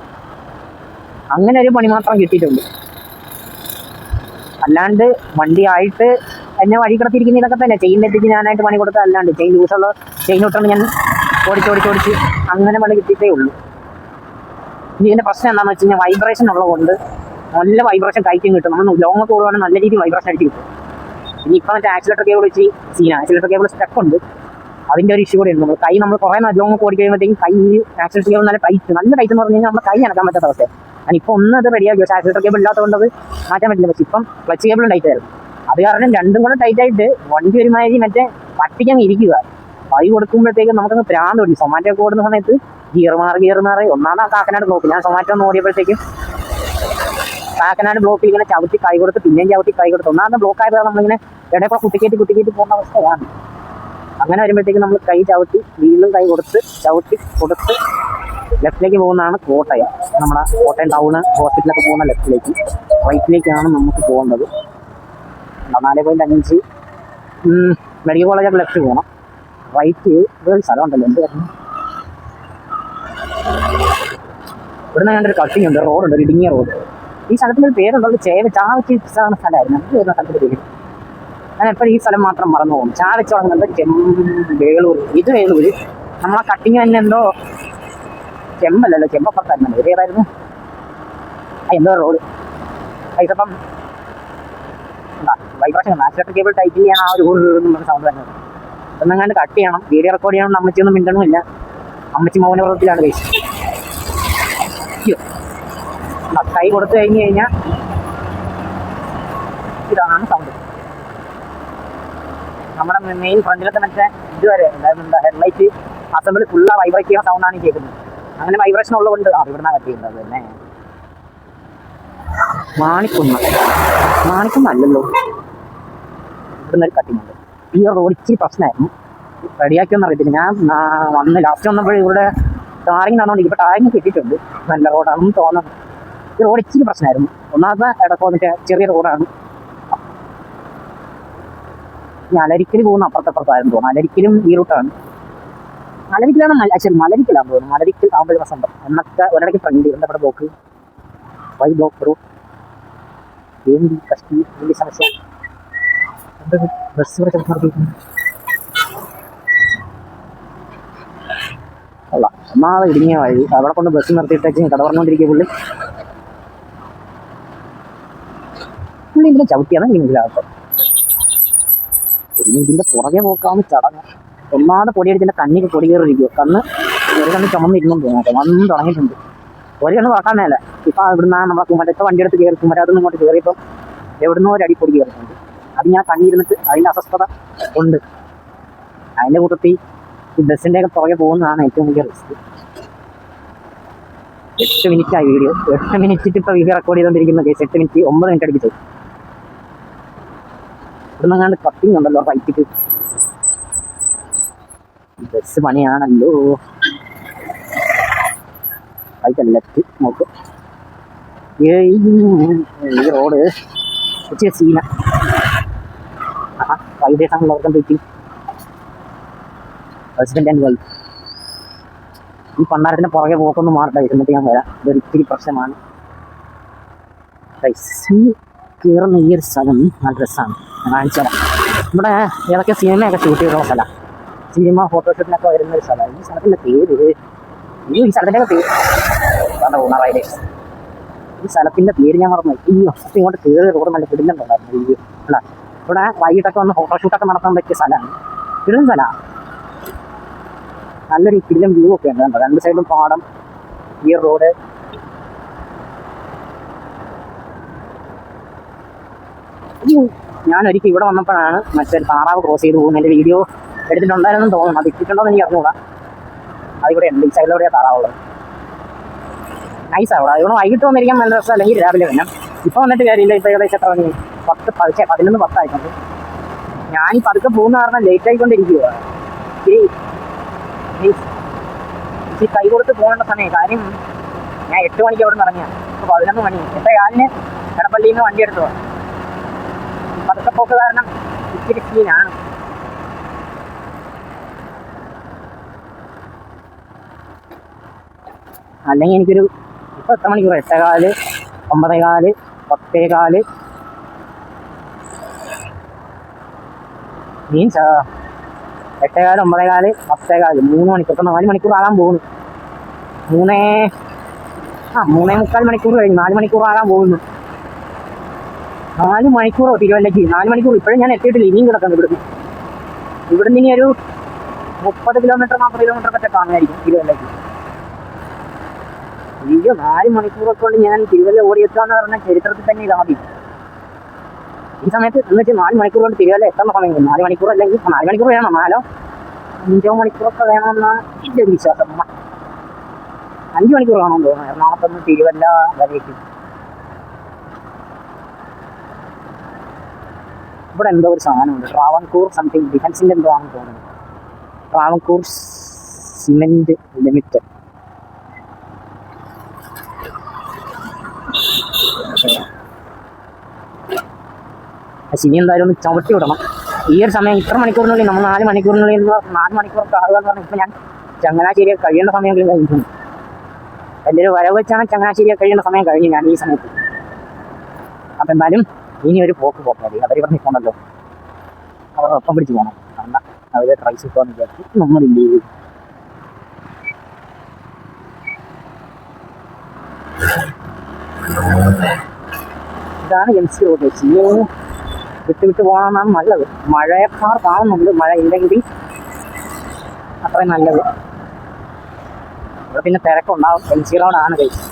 അങ്ങനെ ഒരു പണി മാത്രം കിട്ടിയിട്ടുണ്ട്. അല്ലാണ്ട് വണ്ടിയായിട്ട് എന്നെ വഴി കിടത്തിയിരിക്കുന്ന ഇതൊക്കെ തന്നെ ചെയിൻ തെറ്റിച്ച് ഞാനായിട്ട് പണി കൊടുത്താൽ അല്ലാണ്ട് ചെയിൻ ലൂസുള്ള ചെയിൻ ഇട്ടുകൊണ്ട് ഞാൻ ഓടിച്ച് അങ്ങനെ പണി കിട്ടിയിട്ടേ ഉള്ളൂ. ഇതിൻ്റെ പ്രശ്നം എന്താണെന്ന് വെച്ച് കഴിഞ്ഞാൽ വൈബ്രേഷൻ ഉള്ളതുകൊണ്ട് നല്ല വൈബ്രേഷൻ കൈക്കും കിട്ടും. നമ്മൾ ലോങ് കൂടുവാണെങ്കിൽ നല്ല രീതിയിൽ വൈബ്രേഷൻ അടിച്ച് കിട്ടും. ഇനി ഇപ്പം മറ്റേ ആക്സിലേറ്റർ കേബിൾ വെച്ച് ആക്സിലേറ്റർ കേബിൾ സ്റ്റക്ക് ഉണ്ട്. അതിൻ്റെ ഒരു ഇഷ്യൂ കൂടെ ഉണ്ട്. നമ്മൾ കുറേ ലോങ് ഓടി കഴിയുമ്പോഴത്തേക്കും കൈ ആക്സിലേറ്റർ കേബിൾ നല്ല ടൈറ്റ് എന്ന് പറഞ്ഞു കഴിഞ്ഞാൽ നമ്മുടെ കൈ അനക്കാൻ പറ്റാത്ത അവസ്ഥ. ഞാനിപ്പോൾ ഒന്ന് അത് റെഡിയാക്കി. പക്ഷേ ആക്സിലേറ്റർ കേബിൾ ഇല്ലാത്തതുകൊണ്ട് അത് മാറ്റാൻ പറ്റില്ല. പക്ഷേ ഇപ്പം ക്ലച്ച് കേബിളും ടൈറ്റ് ആയിരുന്നു. അത് കാരണം രണ്ടും കൂടെ ടൈറ്റായിട്ട് വണ്ടി ഒരുമാതിരി മറ്റേ പട്ടിക്കങ്ങ് ഇരിക്കുക. കൈ കൊടുക്കുമ്പോഴത്തേക്കും നമുക്കങ്ങ് പ്രാന്ത് പിടിക്കും. സൊമാറ്റോ ഒക്കെ ഓടുന്ന സമയത്ത് ഗിയർ മാറി ഒന്നാമത് കാക്കനാട് ബ്ലോക്ക്. ഞാൻ സൊമാറ്റോ ഒന്ന് ഓടിയപ്പോഴത്തേക്കും കാക്കനാട് ബ്ലോക്കിൽ ഇങ്ങനെ ചവിട്ടി കൈ കൊടുത്ത് പിന്നെയും ചവിട്ടി കൈ കൊടുത്ത് ഒന്നാമത് ബ്ലോക്ക് ആയപ്പോൾ നമ്മളിങ്ങനെ ഇടയിൽ കൂടെ കുട്ടിക്കേറ്റി പോകുന്ന അവസ്ഥയാണ്. അങ്ങനെ വരുമ്പോഴത്തേക്കും നമ്മൾ കൈ ചവിട്ടി വീണ്ടും കൈ കൊടുത്ത് ചവിട്ടി കൊടുത്ത് ലെഫ്റ്റിലേക്ക് പോകുന്നതാണ് കോട്ടയം. നമ്മുടെ കോട്ടയം ടൗണ് ഹോസ്പിറ്റലൊക്കെ പോകുന്ന ലെഫ്റ്റിലേക്ക്. റൈറ്റിലേക്കാണ് നമുക്ക് പോകേണ്ടത്. 4.5 മെഡിക്കൽ കോളേജൊക്കെ ലെഫ്റ്റ് പോകണം. റൈറ്റ് ഒരു സ്ഥലമുണ്ടല്ലോ, എന്ത് പറഞ്ഞു ഇവിടുന്ന് കണ്ടൊരു കട്ടിങ് ഉണ്ട്, റോഡുണ്ട്, ഒരു ഇടുങ്ങിയ റോഡ്. ഈ സ്ഥലത്തിനൊരു പേരുണ്ടത് ചാവച്ച് സ്ഥലമായിരുന്നു. എനിക്ക് വരുന്ന സ്ഥലത്തിൻ്റെ പേര് ഞാൻ എപ്പോഴും ഈ സ്ഥലം മാത്രം മറന്നു പോകും. ചാവച്ച് തുടങ്ങുന്നത് വേളൂർ. ഇത് വേളൂർ. നമ്മളെ കട്ടിങ് തന്നെ എന്തോ ചെമ്പല്ലല്ലോ, ചെമ്പപ്പുറത്തായിരുന്നു. ഏതായിരുന്നു എന്തോ റോഡ്. അതിപ്പം വൈബ്രേഷൻ ആക്സിലേറ്റർ കേബിൾ ടൈറ്റ് ചെയ്യാൻ ആ ഒരു ഊർ സൗണ്ട് വരുന്നത്. ഒന്നെങ്ങാണ്ട് കട്ട് ചെയ്യണം. വീഡിയോ റെക്കോർഡ് ചെയ്യണം. അമ്മച്ചിയൊന്നും മിണ്ടണമില്ല. അമ്മച്ചി മൗനവ്രതത്തിലാണ് കഴിച്ചത്. കൈ കൊടുത്തു കഴിഞ്ഞാൽ ഇതാണ് സൗണ്ട്. നമ്മുടെ മെയിൻ ഫ്രണ്ടിലത്തെ മറ്റേ ഇതുവരെ എന്താ ഹെഡ്ലൈറ്റ് അസംബിൾ ഫുള്ളാ വൈബ്രേറ്റ് ചെയ്യുന്ന സൗണ്ടാണ് ഈ കേൾക്കുന്നത്. അങ്ങനെ വൈബ്രേഷൻ ഉള്ളതുകൊണ്ട് ഇവിടുന്ന് കട്ട് ചെയ്യുന്നത് തന്നെ. മാണിക്കുന്നല്ലല്ലോ, ഇവിടുന്ന് ഒരു കട്ടിങ് ഉണ്ട്. ഈ റോഡ് ഇച്ചിരി പ്രശ്നമായിരുന്നു, റെഡിയാക്കിയൊന്നും അറിയത്തില്ല. ഞാൻ വന്ന് ലാസ്റ്റ് വന്നപ്പോൾ ഇവിടെ ടാറിങ് നടന്നുകൊണ്ടിരിക്കും. ഇപ്പോൾ ടാറിങ് കിട്ടിയിട്ടുണ്ട്, നല്ല റോഡാണെന്ന് തോന്നുന്നു. ഈ റോഡ് ഇച്ചിരി പ്രശ്നമായിരുന്നു. ഒന്നാമത്തെ ഇടക്കോന്നിട്ട് ചെറിയ റോഡാണ്. അലരിക്കൽ പോകുന്ന അപ്പുറത്തായിരുന്നു തോന്നുന്നു. അലരിക്കലും ഈ റൂട്ടാണ്. മലരിക്കലാണ് മലരിക്കലാന്ന് തോന്നുന്നു. മലരിക്കൽ ആകുമ്പോൾ വസന്തം എന്നൊക്കെ ഒരിടയ്ക്ക് ഫ്രണ്ട് ഉണ്ട്. അവിടെ ബ്ലോക്ക് വൈ ബ്ലോക്ക് റൂട്ട് ఏంటి ఫస్ట్ ఏంటి సమస్య బస్సు కూడా చెప్తున్నారు അല്ല ഒന്നാമത് ഇടുങ്ങിയ വഴി. അവിടെ കൊണ്ട് ബസ് നിർത്തിയിട്ടേക്ക് കട പറഞ്ഞുകൊണ്ടിരിക്കുക. പുള്ളി ഇതിനെ ചവിട്ടിയാണ് ഈ മുന്നിലാകത്തം. പിന്നെ ഇതിൻ്റെ പുറകെ പോക്കാവുന്ന ചടങ്ങ്. ഒന്നാമത് പൊടിയടിച്ചിൻ്റെ കണ്ണിക്ക് പൊടി കയറിയിരിക്കുമോ. ഒരു കണ്ണ് ചുമന്നിരുന്നു തോന്നാട്ടെ വന്ന് തുടങ്ങിയിട്ടുണ്ട്. ഒരു കണ്ണ് തുറക്കാൻ മേലെ. ഇപ്പം ഇവിടുന്ന് നമ്മളെ കുമരത്തെ വണ്ടിയെടുത്ത് കയറി കുമരത്തുനിന്ന് ഇങ്ങോട്ട് കയറിയപ്പം എവിടുന്നോ ഒരു അടിപ്പൊടി കയറിയിട്ടുണ്ട്. അത് ഞാൻ കണ്ണിരുന്നിട്ട് അതിൻ്റെ അസ്വസ്ഥത ഉണ്ട്. അതിൻ്റെ കൂട്ടത്തിൽ ഈ ബസ്സിൻ്റെയൊക്കെ പുറകെ പോകുന്നതാണ് ഏറ്റവും വലിയ റിസ്ക്. 8 മിനിറ്റായി വീഡിയോ. 8 മിനിറ്റിട്ട് ഇപ്പോൾ വീഡിയോ റെക്കോർഡ് ചെയ്തുകൊണ്ടിരിക്കുന്ന കേസ് 8 മിനിറ്റ് 9 മിനിറ്റ് അടിപ്പിച്ചു. ഇവിടുന്ന് അങ്ങാണ്ട് കട്ടിങ് ഉണ്ടല്ലോ റൈറ്റിക്ക്. ബസ് പണിയാണല്ലോ. റൈറ്റ് ലെഫ്റ്റ് നോക്ക്. ഈ റോഡ് ഇച്ചിരി സീന. വൈദേശങ്ങളുള്ളവർക്കും തെറ്റി. Husband and wife. ഈ പണ്ടാരത്തിൻ്റെ പുറകെ പോക്കൊന്നും മാറട്ടെ. എന്നിട്ട് ഞാൻ വരാം. ഇതൊരു ഇത്തിരി പ്രശ്നമാണ്. ഈ കയറുന്ന ഈ ഒരു സ്ഥലം നല്ല രസമാണ്. ഞാൻ കാണിച്ചാൽ ഇവിടെ ഏതൊക്കെ സിനിമയൊക്കെ ഷൂട്ട് ചെയ്തിട്ടുള്ള സ്ഥലമാണ്. സിനിമ ഫോട്ടോഷൂട്ടിനൊക്കെ വരുന്നൊരു സ്ഥലമാണ്. ഈ സ്ഥലത്തിൻ്റെ പേര് ഈ സ്ഥലത്തിൻ്റെ പേര് ഊണറയിലേക്ക്. ഈ സ്ഥലത്തിൻ്റെ പേര് ഞാൻ മറന്നു. ഈ വസ്തു ഇങ്ങോട്ട് കയറി റോഡ് നല്ല കിടിലുണ്ടായിരുന്നു വീഡിയോ അല്ല. ഇവിടെ വൈകിട്ടൊക്കെ വന്ന് ഫോട്ടോഷൂട്ടൊക്കെ നടത്താൻ പറ്റിയ സ്ഥലമാണ്. കിടിലൻ സ്ഥലമാണ്. നല്ലൊരു കിടിലൻ വ്യൂ ഒക്കെ ഉണ്ട്. കണ്ടോ, രണ്ട് സൈഡിലും പാടം, ഈ റോഡ്. ഞാനൊരിക്കൽ ഇവിടെ വന്നപ്പോഴാണ് മറ്റേ താറാവ് ക്രോസ് ചെയ്ത് പോകുന്നത്. എൻ്റെ വീഡിയോ എടുത്തിട്ടുണ്ടായിരുന്നെന്ന് തോന്നുന്നു. അത് ഇട്ടിട്ടുണ്ടോ എന്ന് എനിക്ക് അറിഞ്ഞുകൂടാ. അതിവിടെ ഉണ്ട്. ഈ സൈഡിലൂടെയാണ് താറാവുള്ളത്. നൈസാണ് അവിടെ. ഇവിടെ വൈകിട്ട് വന്നിരിക്കാൻ നല്ല രസം. അല്ലെങ്കിൽ രാവിലെ വരണം. ഇപ്പോൾ വന്നിട്ട് കാര്യമില്ല. ഇപ്പോൾ ഏകദേശം എത്ര മണി 11 ആയിട്ടുണ്ട്. ഞാൻ പതുക്കെ പോകുന്ന കാരണം ലേറ്റ് ആയിക്കൊണ്ടിരിക്കുക. ഈ കൈ കൊടുത്ത് പോകേണ്ട സമയം. കാര്യം ഞാൻ 8 മണിക്ക് അവിടെ നിന്ന് ഇറങ്ങിയ. ഇപ്പോൾ 11 മണി. 8:15 എടപ്പള്ളിയിൽ നിന്ന് വണ്ടി എടുത്തു. പതുക്കെ പോക്ക് കാരണം ഇച്ചിരി സീനാണ്. അല്ലെങ്കിൽ എനിക്കൊരു ഇപ്പോൾ എത്ര മണിക്കൂർ 8:15 9:15 10:15 മീൻസ് 8:15 9:15 10:15 3 മണിക്കൂർ. ഇപ്പോൾ 4 മണിക്കൂർ ആകാൻ പോകുന്നു. 3.25 മണിക്കൂർ കഴിഞ്ഞു. 4 മണിക്കൂർ ആകാൻ പോകുന്നു. 4 മണിക്കൂറോ തിരുവല്ലയ്ക്ക്? 4 മണിക്കൂർ ഇപ്പോഴും ഞാൻ എത്തിയിട്ടില്ല. ഇനിയും കിടക്കുന്നു. ഇവിടുന്ന് ഇനി ഒരു 30 കിലോമീറ്റർ 40 കിലോമീറ്റർ ഒക്കെ കാണുമായിരിക്കും തിരുവല്ലയ്ക്ക്. അയ്യോ, 4 മണിക്കൂറൊക്കെ കൊണ്ട് ഞാൻ തിരുവല്ല ഓടിയെത്താന്ന് പറഞ്ഞാൽ ചരിത്രത്തിൽ തന്നെ ഇതാദ്യം. ഈ സമയത്ത് എന്ന് വെച്ചാൽ 4 മണിക്കൂർ കൊണ്ട് തിരുവല്ല എത്തുന്ന സമയം 4 മണിക്കൂർ അല്ലെങ്കിൽ 4 മണിക്കൂർ വേണം. 4-5 മണിക്കൂറൊക്കെ വേണമെന്നാണ് എൻ്റെ ഒരു വിശ്വാസം. 5 മണിക്കൂർ വേണമെന്ന് തോന്നുന്നു എറണാകുളത്തുനിന്ന് തിരുവല്ല വരേക്ക്. ഇവിടെ എന്തോ ഒരു സാധനമുണ്ട്. ട്രാവൻകൂർ സംതിങ് ഡിഫൻസിൻ്റെ എന്തോ ആണെന്ന് തോന്നുന്നു. Travancore cement limited. ഇനി എന്തായാലും ഒന്ന് ചവിട്ടി വിടണം. ഈ ഒരു സമയം ഇത്ര മണിക്കൂറിനുള്ളിൽ നമ്മൾ 4 മണിക്കൂറിനുള്ളിൽ 4 മണിക്കൂറൊക്കെ ആകുക എന്ന് പറഞ്ഞാൽ ഇപ്പം ഞാൻ ചങ്ങനാശ്ശേരി കഴിയേണ്ട സമയങ്ങളിൽ കഴിഞ്ഞിട്ടുണ്ട്. എൻ്റെ ഒരു വരവ് വെച്ചാണ് ചങ്ങനാശ്ശേരി കഴിയേണ്ട സമയം കഴിഞ്ഞു ഞാൻ ഈ സമയത്ത്. അപ്പം എന്തായാലും ഇനി ഒരു പോക്ക് മതി. അവരിവിടെ നിൽക്കണമല്ലോ, അവർ ഒപ്പം പിടിച്ച് പോകണം. അല്ല അവരെ ട്രൈ ചെയ്തോന്ന് വിചാരിച്ചു. നമ്മളില്ലേ ഇതാണ് MC റോഡ്. വിട്ട് പോകണമെന്നാണ് നല്ലത്. മഴയക്കാർ കാണുന്നുണ്ട്. മഴ ഇല്ലെങ്കിൽ അത്രയും നല്ലത്. ഇവിടെ പിന്നെ തിരക്കുണ്ടാവും. MC റോഡാണ് കഴിച്ചത്.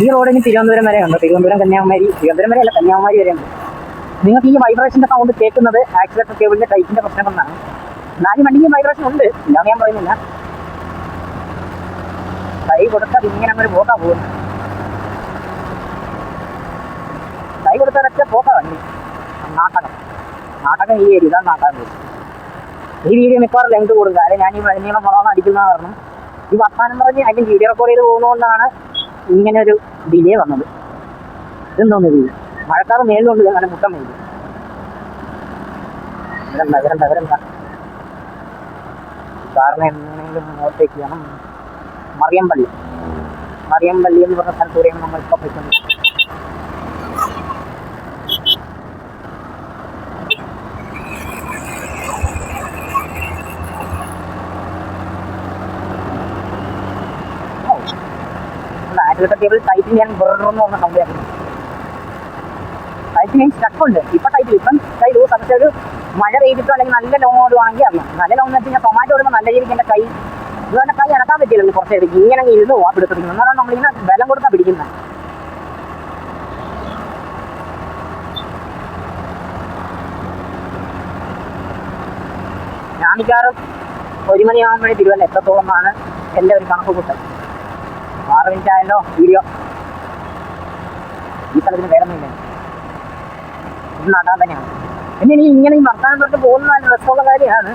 ഈ റോഡിന് തിരുവനന്തപുരം വരെ ഉണ്ട്. തിരുവനന്തപുരം കന്യാകുമാരി. തിരുവനന്തപുരം വരെ അല്ല, കന്യാകുമാരി വരെ ഉണ്ട്. നിങ്ങൾക്ക് ഈ വൈബ്രേഷൻ്റെ സൗണ്ട് കേൾക്കുന്നത് ആക്സിലേറ്റർ കേബിളിൻ്റെ ടൈറ്റിൻ്റെ പ്രശ്നം കൊണ്ടാണ്. എന്നാലും വണ്ടിക്ക് വൈബ്രേഷൻ ഉണ്ട്, ഇല്ലാന്ന് ഞാൻ പറയുന്നില്ല. കൈ കൊടുത്താൽ ഇങ്ങനെ അങ്ങനെ പോകാൻ പോകുന്നു. കൈ കൊടുത്താലൊക്കെ പോകാം വണ്ടി. നാട്ടകം ഈ ഏരിയ ഇതാണ് നാട്ടകം. ഈ വീഡിയോ മിക്കവാറും ലെങ്ത് കൂടും. കാര്യം ഞാൻ ഈ നീളം മുളക് അടിക്കുന്ന കാരണം ഈ വർത്താനം പറഞ്ഞ് അതിൻ്റെ വീഡിയോ റെക്കോർഡ് ചെയ്ത് പോകുന്നതുകൊണ്ടാണ് ഇങ്ങനെ ഒരു ഡിലേ വന്നത്. ഇതെന്തോന്ന് മഴക്കാറ് മേലുകൊണ്ട് നല്ല മുട്ടം മേലും. ഇവരെന്താ സാറിന് എങ്ങനെയെങ്കിലും മുന്നോട്ടേക്ക് വേണം. മറിയമ്പള്ളി എന്ന് പറഞ്ഞ സ്ഥലത്തൂടെയാണ് നമ്മൾ ഇപ്പോൾ പോയിക്കൊണ്ട്. ആക്സിലേറ്റർ കേബിൾ ടൈറ്റിൽ ഞാൻ വെറുതെന്ന് പറഞ്ഞ സൗണ്ട് ടൈറ്റ് മീൻസ് സ്റ്റക്കുണ്ട്. ഇപ്പം ടൈറ്റിൽ ഇപ്പം കൈ ലൂസ്. പക്ഷേ ഒരു മഴ പെയ്തിട്ടോ അല്ലെങ്കിൽ നല്ല ലോങ് ഓടുവാണെങ്കിൽ അറിയാം. നല്ല ലോങ് വെച്ച് കഴിഞ്ഞാൽ ടൊമാറ്റോ ഓടുമ്പോൾ നല്ല രീതിക്ക് എൻ്റെ കൈ ഇതുകൊണ്ട് കൈ ഇറക്കാൻ പറ്റില്ലല്ലോ. കുറച്ച് എടുക്കും ഇങ്ങനെ ഇരുന്ന് പോവാൻ പിടിപ്പിടിക്കുന്നു. എന്നാലും നമ്മളിങ്ങനെ ബലം കൊടുത്താൽ പിടിക്കുന്നത്. ഞാൻ മിക്കവാറും 1 മണിയാകുമ്പോഴേ തിരുവല്ല എത്രത്തോളമാണ് എൻ്റെ ഒരു കണക്ക് കൂട്ടൽ. 6 മിനിറ്റ് ആയല്ലോ വീഡിയോ. ഈ സ്ഥലത്തിന് വേറൊന്നുമില്ല, ഇത് നാട്ടാൻ തന്നെയാണ്. പിന്നെ എനിക്ക് ഇങ്ങനെ ഈ വർത്താനം പറഞ്ഞിട്ട് പോകുന്ന രസമുള്ള കാര്യമാണ്.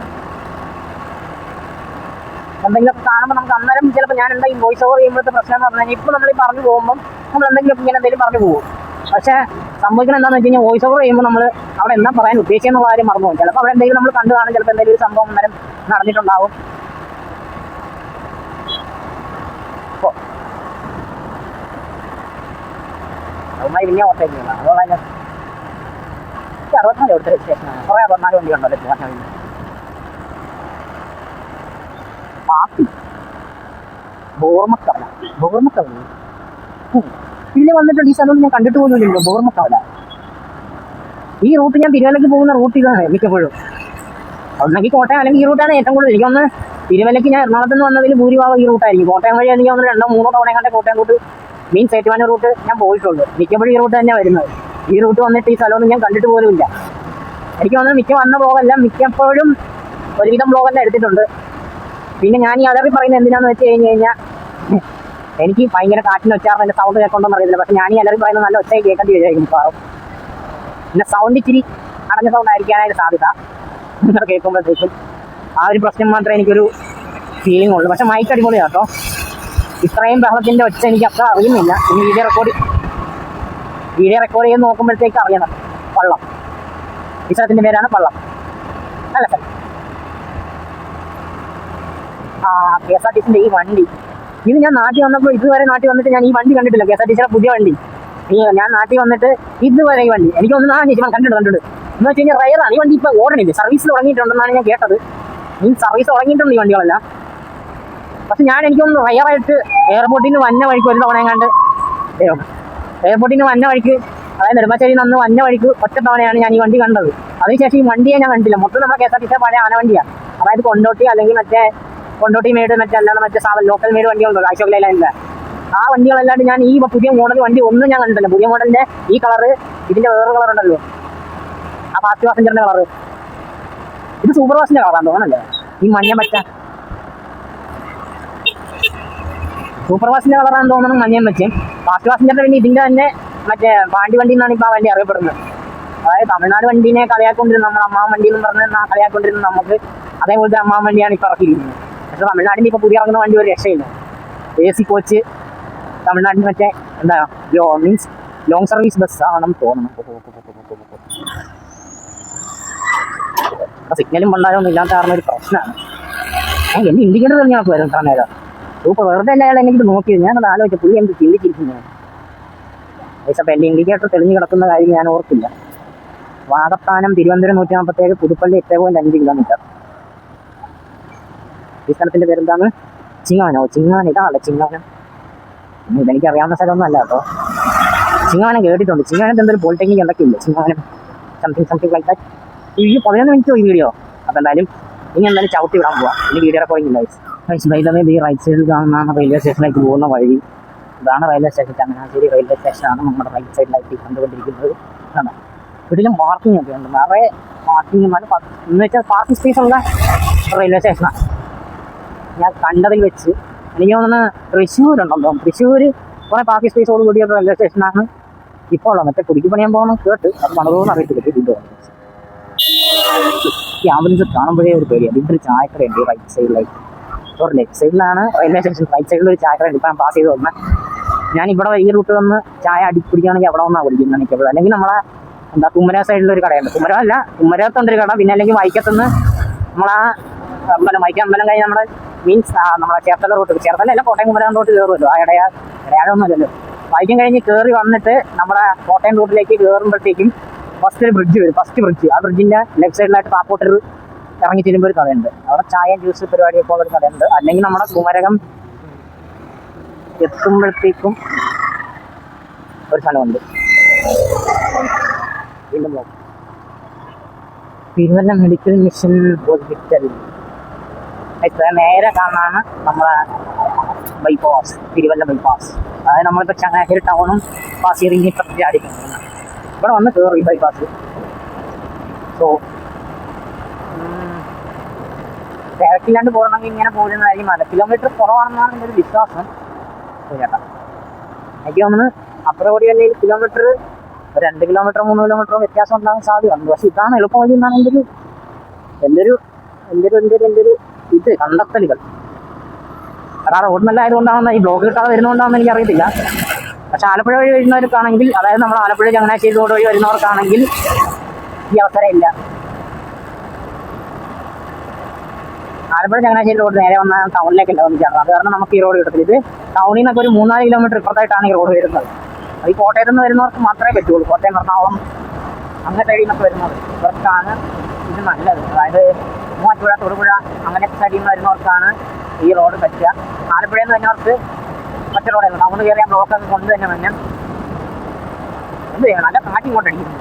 എന്തെങ്കിലുമൊക്കെ കാണുമ്പോൾ നമുക്ക് അന്നേരം ചിലപ്പോൾ ഞാൻ എന്താ ഈ വോയിസ് ഓവർ ചെയ്യുമ്പോഴത്തെ പ്രശ്നം എന്ന് പറഞ്ഞാൽ ഇപ്പോൾ നമ്മൾ ഈ പറഞ്ഞു പോകുമ്പം നമ്മൾ എന്തെങ്കിലും ഇങ്ങനെ എന്തെങ്കിലും പറഞ്ഞു പോകും. പക്ഷേ സംഭവിക്കണം എന്താണെന്ന് വെച്ച് കഴിഞ്ഞാൽ വോയിസ് ഓവർ ചെയ്യുമ്പോൾ നമ്മൾ അവിടെ എന്താ പറയാൻ ഉദ്ദേശിക്കുന്ന കാര്യം മറന്നു പോകും. ചിലപ്പോൾ അവിടെ എന്തെങ്കിലും നമ്മൾ കണ്ടു കാണും, ചിലപ്പോൾ എന്തെങ്കിലും ഒരു സംഭവം അന്നേരം നടന്നിട്ടുണ്ടാവും. അതുമായി പിന്നെ ഓർത്തേക്കില്ല. അതുപോലെ 64 എടുത്ത സ്റ്റേഷനാണ്. കുറേ 64 വണ്ടി ഉണ്ടല്ലോ പോകാൻ വേണ്ടി. പാത്തി ബോർമക്കവല പിന്നെ വന്നിട്ടുണ്ട്. ഈ സ്ഥലം ഞാൻ കണ്ടിട്ട് പോലും ഇല്ലല്ലോ. ബോർമക്കവല ഈ റൂട്ട് ഞാൻ തിരുവല്ലയ്ക്ക് പോകുന്ന റൂട്ട് ഇതാണ് മിക്കപ്പോഴും. ഒന്നെങ്കിൽ കോട്ടയം അല്ലെങ്കിൽ ഈ റൂട്ടാണ് ഏറ്റവും കൂടുതൽ. എനിക്കൊന്ന് തിരുവല്ലയ്ക്ക് ഞാൻ എറണാകുളത്ത് നിന്ന് വന്നതിൽ ഭൂരിഭാഗം ഈ റൂട്ടായിരിക്കും. കോട്ടയം വഴി എനിക്ക് ഒന്ന് 2-3 തവണ കണ്ട Kottayam route means Ettumanoor route ഞാൻ പോയിട്ടുള്ളൂ. മിക്കപ്പോഴും ഈ റൂട്ട് തന്നെയാണ് വരുന്നത്. ഈ റൂട്ട് വന്നിട്ട് ഈ സ്ഥലമൊന്നും ഞാൻ കണ്ടിട്ട് പോലും ഇല്ല. എനിക്ക് തോന്നുന്നു മിക്ക വന്ന ബ്ലോഗെല്ലാം മിക്കപ്പോഴും ഒരുവിധം ബ്ലോഗെല്ലാം എടുത്തിട്ടുണ്ട്. പിന്നെ ഞാൻ ഈ അലറി പറയുന്നത് എന്തിനാന്ന് വെച്ച് കഴിഞ്ഞാൽ എനിക്ക് ഭയങ്കര കാറ്റിന് ഒച്ചാറ് എൻ്റെ സൗണ്ട് കേൾക്കൊണ്ടോന്ന് അറിയില്ല. പക്ഷേ ഞാൻ ഈ അലറി പറയുന്നത് നല്ല ഒച്ചയായി കേൾക്കേണ്ടി വരുമായിരിക്കും മിക്കവാറും. പിന്നെ സൗണ്ട് ഇച്ചിരി അടഞ്ഞ സൗണ്ട് ആയിരിക്കാനായിട്ട് സാധ്യത നിങ്ങൾ കേൾക്കുമ്പോഴത്തേക്കും. ആ ഒരു പ്രശ്നം മാത്രമേ എനിക്കൊരു ഫീലിംഗ് ഉള്ളൂ. പക്ഷേ മൈക്ക് അടിപൊളിയാണ് കേട്ടോ. ഇത്രയും ബഹളത്തിൻ്റെ ഒച്ച എനിക്ക് അത്ര അറിയുന്നില്ല. ഇനി വീഡിയോ റെക്കോർഡ് ചെയ്ത് നോക്കുമ്പോഴത്തേക്ക് അറിയണം. പള്ളം ഈ സ്ഥലത്തിൻ്റെ പേരാണ് പള്ളം. അല്ല സാർ KSRTCൻ്റെ ഈ വണ്ടി ഇത് ഞാൻ നാട്ടിൽ വന്നപ്പോൾ ഇതുവരെ നാട്ടിൽ വന്നിട്ട് ഞാൻ ഈ വണ്ടി കണ്ടിട്ടില്ല. KSRTCയുടെ പുതിയ വണ്ടി ഞാൻ നാട്ടിൽ വന്നിട്ട് ഇതുവരെ ഈ വണ്ടി എനിക്കൊന്നും കണ്ടിട്ടുണ്ട് എന്ന് വെച്ച് കഴിഞ്ഞാൽ റയറാണ്. ഈ വണ്ടി ഇപ്പോൾ ഓടണില്ല, സർവീസിൽ തുടങ്ങിയിട്ടുണ്ടെന്നാണ് ഞാൻ കേട്ടത്. സർവീസ് തുടങ്ങിയിട്ടുണ്ട് ഈ വണ്ടികളെല്ലാം. പക്ഷെ എനിക്കൊന്ന് റയറായിട്ട് എയർപോർട്ടിൽ നിന്ന് വന്ന വഴിക്ക് ഒരു തവണ കണ്ട് എയർപോർട്ടിൽ നിന്ന് വന്ന വഴിക്ക് അതായത് നെടുമ്പാശ്ശേരിയിൽ നിന്ന് വന്ന വഴിക്ക് ഒറ്റ തവണയാണ് ഞാൻ ഈ വണ്ടി കണ്ടത്. അതിനുശേഷം ഈ വണ്ടിയെ ഞാൻ കണ്ടില്ല. മൊത്തം നമ്മുടെ KSRTC പഴയ ആനവണ്ടിയാണ്. അതായത് കൊണ്ടോട്ടി അല്ലെങ്കിൽ കൊണ്ടോട്ടി മേട് അല്ലാതെ ലോക്കൽ മേട് വണ്ടികളുണ്ടല്ലോ അശോക് ലൈലാൻഡിൻ്റെ ആ വണ്ടികളല്ലാണ്ട് ഞാൻ ഈ പുതിയ മോഡൽ വണ്ടി ഒന്നും ഞാൻ കണ്ടിട്ടില്ല. പുതിയ മോഡലിൻ്റെ ഈ കളറ്, ഇതിൻ്റെ വേറൊരു കളറുണ്ടല്ലോ ആ ഫാസ്റ്റ് പാസഞ്ചറിൻ്റെ കളറ്, ഇത് സൂപ്പർ ഫാസ്റ്റിൻ്റെ കളറാണ് തോന്നല്ലേ. ഈ മഞ്ഞ പച്ച സൂപ്പർ ഫാസ്റ്റിൻ്റെ കളറാണെന്ന് തോന്നുന്നു മഞ്ഞയും വെച്ച്. ഫാസ്റ്റ് പാസഞ്ചറിൻ്റെ പിന്നെ ഇതിൻ്റെ തന്നെ പാണ്ടി വണ്ടി എന്നാണ് ഇപ്പോൾ ആ വണ്ടി അറിയപ്പെടുന്നത്. അതായത് തമിഴ്നാട് വണ്ടീനെ കളിയാക്കൊണ്ടിരുന്ന നമ്മുടെ അമ്മാവൻ വണ്ടി എന്ന് പറഞ്ഞ് കളിയാക്കൊണ്ടിരുന്ന നമുക്ക് അതേപോലത്തെ അമ്മാവൻ വണ്ടിയാണ് ഇപ്പോൾ ഇറക്കിയിരിക്കുന്നത്. പക്ഷേ തമിഴ്നാടിൻ്റെ ഇപ്പോൾ പുതിയ ഇറങ്ങുന്ന വണ്ടി ഒരു രക്ഷയില്ല. AC കോച്ച് തമിഴ്നാട്ടിൽ എന്താ മീൻസ് ലോങ് സർവീസ് ബസ്സാണെന്ന് തോന്നുന്നു. സിഗ്നലും പണ്ടാരൊന്നും ഇല്ലാത്ത കാരണം ഒരു പ്രശ്നമാണ്. എൻ്റെ ഇൻഡിക്കേറ്റർ തന്നെ വരും ഇത്ര നേരം. സൂപ്പർ വെറുതെ അയാൾ എനിക്ക് നോക്കിയത് ഞാനത് ആലോചിച്ചു പുള്ളി എന്ത് ചിന്തിച്ചിരിക്കുന്നത്. അപ്പോൾ എൻ്റെ ഇൻഡിക്കേറ്റർ തെളിഞ്ഞു കിടക്കുന്ന കാര്യം ഞാൻ ഓർത്തില്ല. വാകത്താനം തിരുവനന്തപുരം 147, പുതുപ്പള്ളി 8.5 കിലോമീറ്റർ. ഈ സ്ഥലത്തിൻ്റെ പേരെന്താണ്? ചിങ്ങാനം. ഇതാണല്ലോ ചിങ്ങാനം. ഇതെനിക്ക് അറിയാവുന്ന സ്ഥലമൊന്നും അല്ല കേട്ടോ. ചിങ്ങാനം കേട്ടിട്ടുണ്ട്. ചിങ്ങാനത്ത് എന്തൊരു പോളിടെക്നിക് എന്തൊക്കെയില്ല ചിങ്ങാനം സംതിങ് ലൈക്ക് ദാറ്റ്. ഈ 11 മിനിറ്റ് ഈ വീഡിയോ. അപ്പോൾ എന്തായാലും ഇനി എന്തായാലും ചവിട്ടി വിടാൻ പോവാം. ഇനി വീഡിയോ റെക്കോർഡിംഗ് ഇല്ല. ഈ റൈറ്റ് സൈഡിൽ കാണുന്നതാണ് റെയിൽവേ സ്റ്റേഷനിലേക്ക് പോകുന്ന വഴി. ഇതാണ് റെയിൽവേ സ്റ്റേഷൻ. ചങ്ങനാശ്ശേരി റെയിൽവേ സ്റ്റേഷനാണ് നമ്മുടെ റൈറ്റ് സൈഡിലായിട്ട് കണ്ടുകൊണ്ടിരിക്കുന്നത്. ആണ് ഇതിലും പാർക്കിംഗ് ഒക്കെ ഉണ്ട്, നിറയെ പാർക്കിംഗ്. എന്ന് വെച്ചാൽ പാർക്കിംഗ് സ്പേസ് ഉള്ള റെയിൽവേ സ്റ്റേഷനാണ് ഞാൻ കണ്ടതിൽ വെച്ച്. എനിക്ക് തോന്നുന്നു തൃശ്ശൂരുണ്ടെന്ന് തോന്നുന്നു. തൃശ്ശൂർ കുറേ പാർക്കിംഗ് സ്പേസോട് കൂടിയ റെയിൽവേ സ്റ്റേഷനാണ് ഇപ്പോൾ ഉള്ളത്. മറ്റേ പുതുക്കി പണിയാൻ പോകുന്ന കേട്ട് അത് പണിതോന്ന് അറിയത്തില്ല. ഇതിൻ്റെ ഈ ആംബുലൻസ് കാണുമ്പോഴേ ഒരു പേടിയാണ്. ഇതിൻ്റെ ഒരു ചായക്കടയുണ്ട് റൈറ്റ് സൈഡിലായിട്ട്. ഇപ്പോൾ ലെഫ്റ്റ് സൈഡിലാണ് റെയിൽവേ സ്റ്റേഷൻ, റൈറ്റ് സൈഡിൽ ഒരു ചായക്കടയുണ്ട്. ഇപ്പം ഞാൻ പാസ് ചെയ്ത് വന്നാൽ ഞാൻ ഇവിടെ ഈ റൂട്ട് വന്ന് ചായ കുടിക്കുകയാണെങ്കിൽ അവിടെ വന്നാൽ കുടിക്കുന്നത് എനിക്കപ്പോൾ. അല്ലെങ്കിൽ നമ്മളെ കുമര സൈഡിലൊരു കടയുണ്ട്. കുമരകത്തുണ്ടൊരു കട. പിന്നെ അല്ലെങ്കിൽ വൈക്കത്തുനിന്ന് നമ്മളാ വൈക്കം അമ്പലം കഴിഞ്ഞ് നമ്മുടെ മീൻസ് നമ്മളെ ചേർത്തല റൂട്ട്, ചേർത്തല കോട്ടയം കുമരകം റൂട്ട് കയറുമല്ലോ. ആ ഇടയാഴൊന്നുമല്ലല്ലോ. വൈക്കം കഴിഞ്ഞ് കയറി വന്നിട്ട് നമ്മുടെ കോട്ടയം റൂട്ടിലേക്ക് കയറുമ്പോഴത്തേക്കും ഫസ്റ്റ് ഒരു ബ്രിഡ്ജ് വരും. ഫസ്റ്റ് ബ്രിഡ്ജ്, ആ ബ്രിഡ്ജിൻ്റെ ലെഫ്റ്റ് സൈഡിലായിട്ട് പാപ്പോട്ടർ ഇറങ്ങി ചെല്ലുമ്പോൾ ഒരു കടയുണ്ട്. അവിടെ ചായയും ജ്യൂസ് പരിപാടിയൊക്കെ ഉള്ളൊരു കടയുണ്ട്. അല്ലെങ്കിൽ നമ്മുടെ കുമരകം എത്തുമ്പോഴത്തേക്കും ഒരു സ്ഥലമുണ്ട്. വീണ്ടും തിരുവല്ല മെഡിക്കൽ മിഷൻ ഹോസ്പിറ്റൽ. നേരെ കാണാനാണ് നമ്മളെ ബൈപ്പാസ്, തിരുവല്ല ബൈപ്പാസ്. അതായത് നമ്മളിപ്പോൾ ചങ്ങനാശ്ശേരി ടൗണും പാസ് ചെയ്ത് ഇനി ചാടിക്കുന്നത് ഇവിടെ വന്ന് കയറി ബൈപ്പാസ്. സോ തിരക്കില്ലാണ്ട് പോകണമെങ്കിൽ ഇങ്ങനെ പോകുന്നതായിരിക്കും. 1 കിലോമീറ്റർ കുറവാണെന്നാണ് എൻ്റെ ഒരു വിശ്വാസം. ചേട്ടാ എനിക്ക് തോന്നുന്നു അപ്പുറം അല്ലെങ്കിൽ കിലോമീറ്റർ 2 കിലോമീറ്റർ 3 കിലോമീറ്റർ വ്യത്യാസം ഉണ്ടാകാൻ സാധ്യതയുണ്ട്. പക്ഷെ ഇതാണ് എളുപ്പം വഴി എന്നാണ് എൻ്റെ ഒരു ഇത് കണ്ടെത്തലുകൾ. കാരണം റോഡ് നല്ല ആയതുകൊണ്ടാണെന്ന്, ഈ ബ്ലോക്ക് കിട്ടാതെ വരുന്നതുകൊണ്ടാണെന്ന് എനിക്കറിയത്തില്ല. പക്ഷെ ആലപ്പുഴ വഴി വരുന്നവർക്കാണെങ്കിൽ, അതായത് നമ്മൾ ആലപ്പുഴ ചങ്ങനാശ്ശേരി റോഡ് വഴി വരുന്നവർക്കാണെങ്കിൽ ഈ അവസരമില്ല. ആലപ്പുഴ ചങ്ങനാശ്ശേരി റോഡ് നേരെ വന്നാൽ ടൗണിലേക്കല്ല വന്നിട്ടാണ്. അത് കാരണം നമുക്ക് ഈ റോഡ് കിട്ടത്തില്ല. ഇത് ടൗണിൽ നിന്നൊക്കെ ഒരു 3-4 കിലോമീറ്റർ ഇപ്പുറത്തായിട്ടാണ് ഈ റോഡ് വരുന്നത്. അത് ഈ കോട്ടയത്ത് നിന്ന് വരുന്നവർക്ക് മാത്രമേ പറ്റുള്ളൂ. കോട്ടയം, എറണാകുളം അങ്ങനത്തെ സൈഡിൽ നിന്നൊക്കെ വരുന്നത് ഇവർക്കാണ് ഇത് നല്ലത്. അതായത് മൂവാറ്റുപുഴ, തൊടുപുഴ അങ്ങനത്തെ സൈഡിൽ നിന്ന് വരുന്നവർക്കാണ് ഈ റോഡ് പറ്റുക. ആലപ്പുഴയിൽ നിന്ന് വരുന്നവർക്ക് മറ്റു റോഡായിരുന്നു. ടൗണ് കയറിയാൽ ബ്ലോക്കൊക്കെ കൊണ്ട് തന്നെ എന്ത് ചെയ്യണം, നല്ല കാറ്റ് കൊണ്ടടിക്കുന്നു.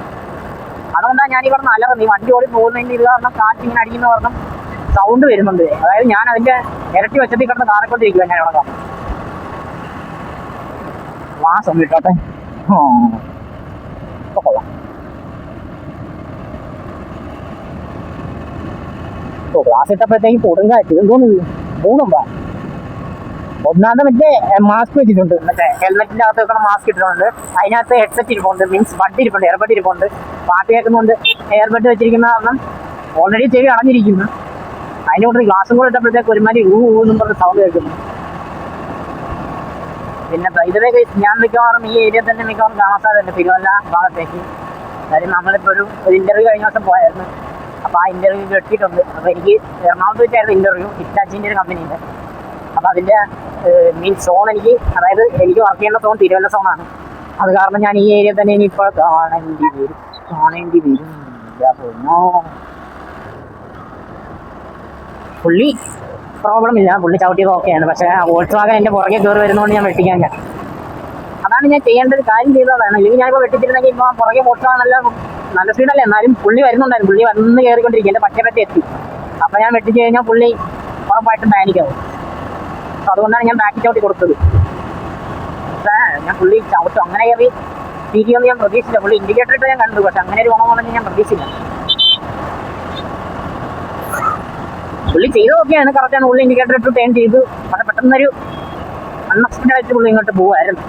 അതുകൊണ്ടാണ് ഞാൻ ഇവിടെ അലറുന്നത്. ഈ വണ്ടി ഓടി പോകുന്നതിൻ്റെ ഇത് കാരണം കാറ്റ് ഇങ്ങനെ അടിക്കുന്ന കാരണം സൗണ്ട് വരുന്നുണ്ട്. അതായത് ഞാൻ അതിൻ്റെ ഇരട്ടി വശത്തിൽ കിടന്ന് കാറിക്കൊണ്ടിരിക്കുക. ഞാൻ ഇവിടെ വാസം കിട്ടോട്ടെ. കൊള്ളാം. ഗ്ലാസ് ഇട്ടപ്പോഴത്തേക്ക് കൊടുങ്കാറ്റ് എന്തോന്ന് മൂന്നുമ്പോ. ഒന്നാമത്തെ മറ്റേ മാസ്ക് വെച്ചിട്ടുണ്ട്, മറ്റേ ഹെൽമെറ്റിൻ്റെ അകത്ത് വെക്കണം മാസ്ക് ഇട്ടിട്ടുണ്ട്. അതിനകത്ത് ഹെഡ്സെറ്റ് ഇരിപ്പുണ്ട്, മീൻസ് ബഡ് ഇരിപ്പുണ്ട്, എയർബഡ് ഇരിപ്പുണ്ട്. പാട്ട് കേൾക്കുന്നുണ്ട്. എയർബഡ് വെച്ചിരിക്കുന്ന കാരണം ഓൾറെഡി ചെവി അടഞ്ഞിരിക്കുന്നു. അതിൻ്റെ കൂടെ ഗ്ലാസും കൂടെ ഇട്ടപ്പോഴത്തേക്ക് ഒരുമാതിരി ഊന്നും പറഞ്ഞ് സൗണ്ട് കേൾക്കുന്നു. പിന്നെ ഇതേ ഞാൻ മിക്കവാറും ഈ ഏരിയ തന്നെ മിക്കവാറും കാണാൻ സാധ്യതയുണ്ട്, തിരുവല്ല ഭാഗത്തേക്ക്. കാര്യം നമ്മളിപ്പോൾ ഒരു ഇൻ്റർവ്യൂ കഴിഞ്ഞ ദിവസം പോയായിരുന്നു. അപ്പോൾ ആ ഇൻ്റർവ്യൂ കിട്ടിയിട്ടുണ്ട്. അപ്പോൾ എനിക്ക് എറണാകുളത്ത് വെച്ചായിരുന്നു ഇൻ്റർവ്യൂ, ഹിറ്റാച്ചിൻ്റെ ഒരു കമ്പനിയുണ്ട്. അപ്പോൾ അതിൻ്റെ മീൻസ് സോൺ എനിക്ക്, അതായത് എനിക്ക് വർക്ക് ചെയ്യേണ്ട സോൺ തിരുവല്ല സോണാണ്. അത് കാരണം ഞാൻ ഈ ഏരിയ തന്നെ ഇനിയിപ്പോൾ കാണേണ്ടി വരും. പുള്ളി പ്രോബ്ലം ഇല്ല, പുള്ളി ചവിട്ടിയത് ഓക്കെയാണ്. പക്ഷേ വോൾക്സ്വാഗൻ എൻ്റെ പുറകെ കയറി വരുന്നതുകൊണ്ട് ഞാൻ വെട്ടിക്കാൻ ഞാൻ അതാണ് ഞാൻ ചെയ്യേണ്ട ഒരു കാര്യം ചെയ്തതാണ്. ഇല്ലെങ്കിൽ ഞാനിപ്പോൾ വെട്ടിച്ചിരുന്നെങ്കിൽ ഇപ്പോൾ പുറകെ വോൾക്സ്വാഗൻ നല്ല സ്പീഡല്ലേ, എന്നാലും പുള്ളി വരുന്നുണ്ടായിരുന്നു. പുള്ളി വന്ന് കയറിക്കൊണ്ടിരിക്കും, എൻ്റെ പറ്റി എത്തി. അപ്പോൾ ഞാൻ വെട്ടിച്ച് കഴിഞ്ഞാൽ പുള്ളി ഉറപ്പായിട്ടും പാനിക്കാവും. അപ്പോൾ അതുകൊണ്ടാണ് ഞാൻ ബാക്കി ചവിട്ടി കൊടുത്തത്. പക്ഷേ ഞാൻ പുള്ളി ചവിട്ടും അങ്ങനെ കയറി തിരിയൊന്നും ഞാൻ പ്രതീക്ഷിച്ചില്ല. പുള്ളി ഇൻഡിക്കേറ്റർ ഇട്ട് ഞാൻ കണ്ടു, പക്ഷെ അങ്ങനെ ഒരു ഗുണമെന്ന് ഞാൻ പ്രതീക്ഷിച്ചില്ല. പുള്ളി ചെയ്തതൊക്കെയാണ്, കറക്റ്റാണ്. പുള്ളി ഇൻഡിക്കേറ്റർ ഇട്ട് ടേൺ ചെയ്തു. പക്ഷെ പെട്ടെന്നൊരു അൺഎക്സ്പെക്റ്റഡ് ആയിട്ട് പുള്ളി ഇങ്ങോട്ട് പോകുമായിരുന്നു.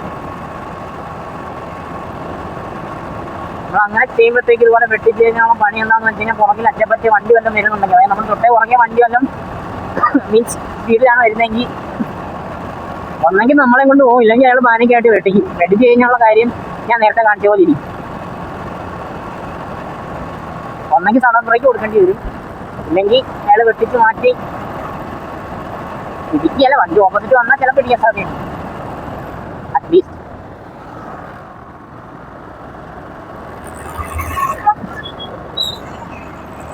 നമ്മൾ അങ്ങനെ ചെയ്യുമ്പോഴത്തേക്ക് ഇതുപോലെ വെട്ടിച്ച് കഴിഞ്ഞാൽ പണി എന്താണെന്ന് വെച്ച് കഴിഞ്ഞാൽ പുറകിൽ അറ്റപ്പറ്റി വണ്ടി വല്ലതും വരുന്നുണ്ടെങ്കിൽ, അതായത് നമ്മൾ തൊട്ടേ പുറകെ വണ്ടി വല്ലതും മീൻസ് സ്പീഡിലാണ് വരുന്നതെങ്കിൽ ഒന്നെങ്കിൽ നമ്മളെ കൊണ്ട് പോകും, ഇല്ലെങ്കിൽ അയാൾ പാനിക്കായിട്ട് വെട്ടിച്ച് കഴിഞ്ഞുള്ള കാര്യം ഞാൻ നേരത്തെ കാണിച്ച പോലെ ഇരിക്കും. ഒന്നെങ്കിൽ സഡൻ ബ്രേക്ക് കൊടുക്കേണ്ടി വരും, ഇല്ലെങ്കിൽ അയാൾ വെട്ടിച്ച് മാറ്റി ഇടിക്കുകയല്ല. വണ്ടി ഓപ്പോസിറ്റ് വന്നാൽ ചിലപ്പോൾ ഇടിക്കാൻ സാധ്യതയുണ്ട്. At least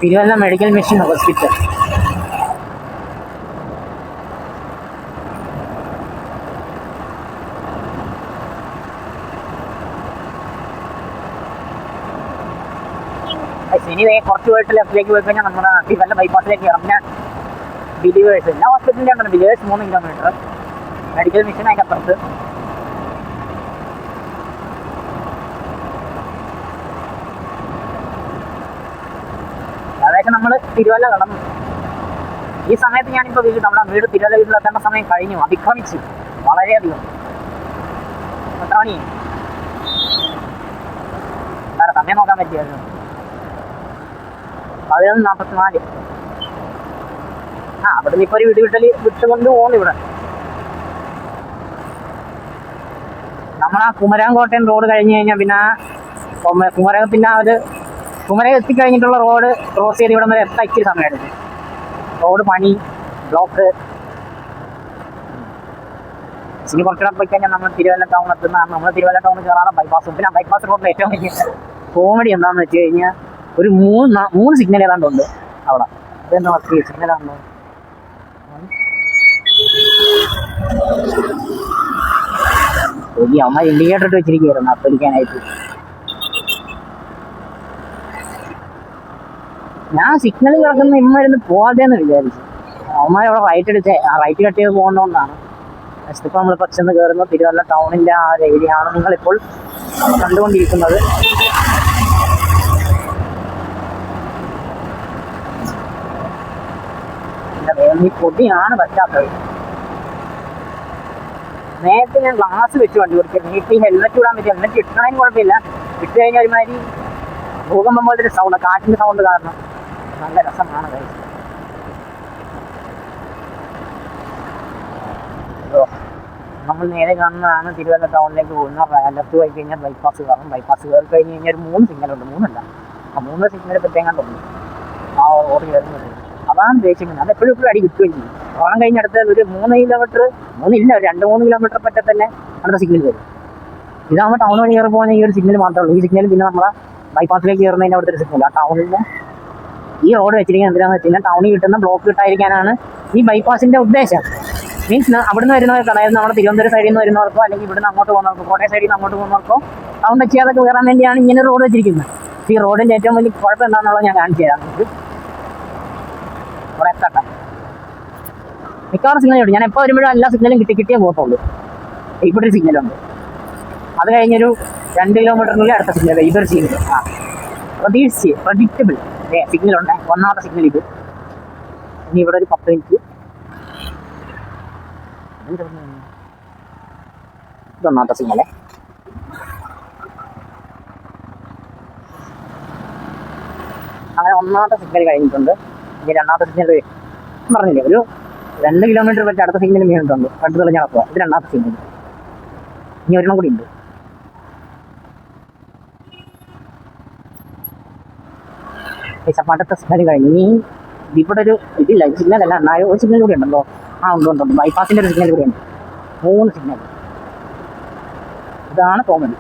Thiruvalla medical mission hospital. ഇനി കുറച്ച് പോയിട്ട് ലെഫ്റ്റിലേക്ക് പോയി കഴിഞ്ഞാൽ നമ്മുടെ തിരുവല്ല ബൈപ്പാസിലേക്ക് ഇറങ്ങിയ ബിലീവേഴ്സ് എല്ലാ ഹോസ്പിറ്റലിൻ്റെ ഉണ്ടല്ലോ. ബിലീവേഴ്സ് 3 കിലോമീറ്റർ, മെഡിക്കൽ മിഷൻ അതിൻ്റെ അപ്പുറത്ത്. ഏകദേശം നമ്മൾ തിരുവല്ല കടന്നു. ഈ സമയത്ത് ഞാനിപ്പോൾ നമ്മുടെ വീട് തിരുവല്ല വീട്ടിലെത്തേണ്ട സമയം കഴിഞ്ഞു, അതിക്രമിച്ചു വളരെയധികം. എത്ര മണി? വേറെ സമയം നോക്കാൻ പറ്റിയായിരുന്നു. 11:44. അവിടെ നിന്ന് ഇപ്പോൾ ഒരു വിട്ടുകൊണ്ട് പോകുന്നു. ഇവിടെ നമ്മളാ കുമരകംകോട്ടയം റോഡ് കഴിഞ്ഞ് കഴിഞ്ഞാൽ പിന്നെ കുമരകം എത്തിക്കഴിഞ്ഞിട്ടുള്ള റോഡ് ക്രോസ് ചെയ്ത് ഇവിടെ വരെ എത്താൻ ഇച്ചിരി സമയമെടുക്കും. റോഡ് പണി, ബ്ലോക്ക്. ഇനി കുറച്ചുകൂടെ പോയി കഴിഞ്ഞാൽ നമ്മൾ തിരുവല്ല ടൗൺ എത്തുന്നതാണ്. നമ്മൾ തിരുവല്ല ടൗണിൽ കയറാതെ ബൈപ്പാസ്. പിന്നെ ബൈപ്പാസ് റോഡിൽ ഏറ്റവും വലിയ കോമഡി എന്താണെന്ന് വെച്ച് കഴിഞ്ഞാൽ ഒരു മൂന്ന് സിഗ്നൽ ഏതാണ്ടുണ്ട് അവിടെ. അതെന്താ സിഗ്നലാണല്ലോ. അമ്മ ഇൻഡിക്കേറ്റർ ഇട്ട് വെച്ചിരിക്കുകയായിരുന്നു അപ്പടിക്കാനായിട്ട്. ഞാൻ സിഗ്നൽ കിടക്കുന്ന ഇമ്മരുന്ന് പോകാതെന്ന് വിചാരിച്ചു. അമ്മ റൈറ്റ് കട്ട് ചെയ്ത് പോകുന്നതുകൊണ്ടാണ്. നെക്സ്റ്റ് ഇപ്പോൾ നമ്മളിപ്പോൾ ചെന്ന് കയറുന്നത് തിരുവല്ല ടൗണിൻ്റെ ആ ഒരു ഏരിയ ആണ് നിങ്ങളിപ്പോൾ കണ്ടുകൊണ്ടിരിക്കുന്നത്. ഈ പൊടിയാണ് പറ്റാത്തത്. നേരത്തെ ഞാൻ ഗ്ലാസ് വെച്ച് വണ്ടി ഓടിച്ചിരുന്നു. ഇപ്പോൾ ഈ ഹെൽമെറ്റ് ഇടാൻ പറ്റും. ഹെൽമെറ്റ് ഇട്ടണതിന് കുഴപ്പമില്ല. ഇട്ട് കഴിഞ്ഞാൽ ഒരുമാതിരി ഭൂകമ്പം പോലത്തെ ഒരു സൗണ്ട്, കാറ്റിൻ്റെ സൗണ്ട് കാരണം നല്ല രസമാണ് കഴിച്ചത്. നമ്മൾ നേരെ കാണുന്നതാണ് തിരുവല്ല ടൗണിലേക്ക് പോകുന്ന. ലെഫ്റ്റ് പോയി കഴിഞ്ഞാൽ ബൈപ്പാസ് കയറും. ബൈപ്പാസ് കയറി കഴിഞ്ഞ് കഴിഞ്ഞാൽ ഒരു 3 സിഗ്നലുണ്ട്. 3 സിഗ്നൽ പ്രത്യേകമുണ്ട് ആ റോഡ് കയറുന്നത്. അതാണ് ദേഷ്യക്കുന്നത്. അത് എപ്പോഴും അടി കിട്ടുകയും ചെയ്യും. ഓണം കഴിഞ്ഞടുത്ത് ഒരു 3 കിലോമീറ്റർ, 2-3 കിലോമീറ്റർ പറ്റ തന്നെ അടുത്ത സിഗ്നൽ വരും. ഇതാകുമ്പോൾ ടൗൺ വഴി കയറി പോകുന്ന ഈ ഒരു സിഗ്നൽ മാത്രമേ ഉള്ളൂ. ഈ സിഗ്നൽ പിന്നെ നമ്മളെ ബൈപ്പാസിലേക്ക് കയറുന്നതിൻ്റെ അവിടുത്തെ ഒരു സിഗ്നൽ. ആ ടൗണിൽ ഈ റോഡ് വെച്ചിരിക്കുന്നത് എന്തിനാണെന്ന് വെച്ച് കഴിഞ്ഞാൽ ടൗണിൽ കിട്ടുന്ന ബ്ലോക്ക് കിട്ടാതിരിക്കാനാണ് ഈ ബൈപ്പാസിൻ്റെ ഉദ്ദേശം. മീൻസ് അവിടുന്ന് വരുന്നവർക്ക്, അതായത് നമ്മുടെ തിരുവനന്തപുരം സൈഡിൽ നിന്ന് വരുന്നവർക്കോ അല്ലെങ്കിൽ ഇവിടുന്ന് അങ്ങോട്ട് പോകുന്നവർക്കോ കോട്ടയം സൈഡിൽ നിന്ന് അങ്ങോട്ട് പോകുന്നവർക്കോ ടൗൺ ടച്ച് ചെയ്യാതൊക്കെ കയറാൻ വേണ്ടിയാണ് ഇങ്ങനെ റോഡ് വെച്ചിരിക്കുന്നത്. ഈ റോഡിൻ്റെ ഏറ്റവും വലിയ കുഴപ്പം എന്താണെന്നുള്ളത് ഞാൻ കാണിച്ചു തരാം. ഇവിടെ എത്തട്ടെ. മിക്കവാറും സിഗ്നലുണ്ട്. ഞാൻ എപ്പോൾ വരുമ്പോഴും എല്ലാ സിഗ്നലും കിട്ടിയേ പോകത്തുള്ളൂ. ഇവിടെ ഒരു സിഗ്നലുണ്ട്. അത് കഴിഞ്ഞൊരു 2 കിലോമീറ്ററിനുള്ളിൽ അടുത്ത സിഗ്നൽ. ഇതൊരു സിഗ്നൽ. പ്രഡിക്റ്റബിൾ സിഗ്നലുണ്ട്. 1ാമത്തെ സിഗ്നൽ ഇത്. ഇനി ഇവിടെ ഒരു 10 മിനിറ്റ്. ഇതൊന്നാമത്തെ സിഗ്നലേ. അങ്ങനെ 1ാമത്തെ സിഗ്നൽ കഴിഞ്ഞിട്ടുണ്ട്. ഇനി 2ാമത്തെ സിഗ്നൽ പറഞ്ഞില്ലേ, ഒരു 2 കിലോമീറ്റർ പറ്റി അടുത്ത സിഗ്നൽ വീണിട്ടുണ്ട്. കണ്ടു തെളിഞ്ഞ് നടക്കുക. ഇത് 2ാമത്തെ സിഗ്നൽ. ഇനി ഒരെണ്ണം കൂടി ഉണ്ട്. അടുത്ത സിഗ്നൽ കഴിഞ്ഞു. ഇനി ഇവിടെ ഒരു ഇതില്ല, സിഗ്നൽ അല്ല, എന്നാലും ഒരു സിഗ്നൽ കൂടി ഉണ്ടല്ലോ. ഉണ്ട്. ബൈപ്പാസിൻ്റെ ഒരു സിഗ്നൽ കൂടി ഉണ്ട്. 3 സിഗ്നൽ. ഇതാണ് കോമഡി.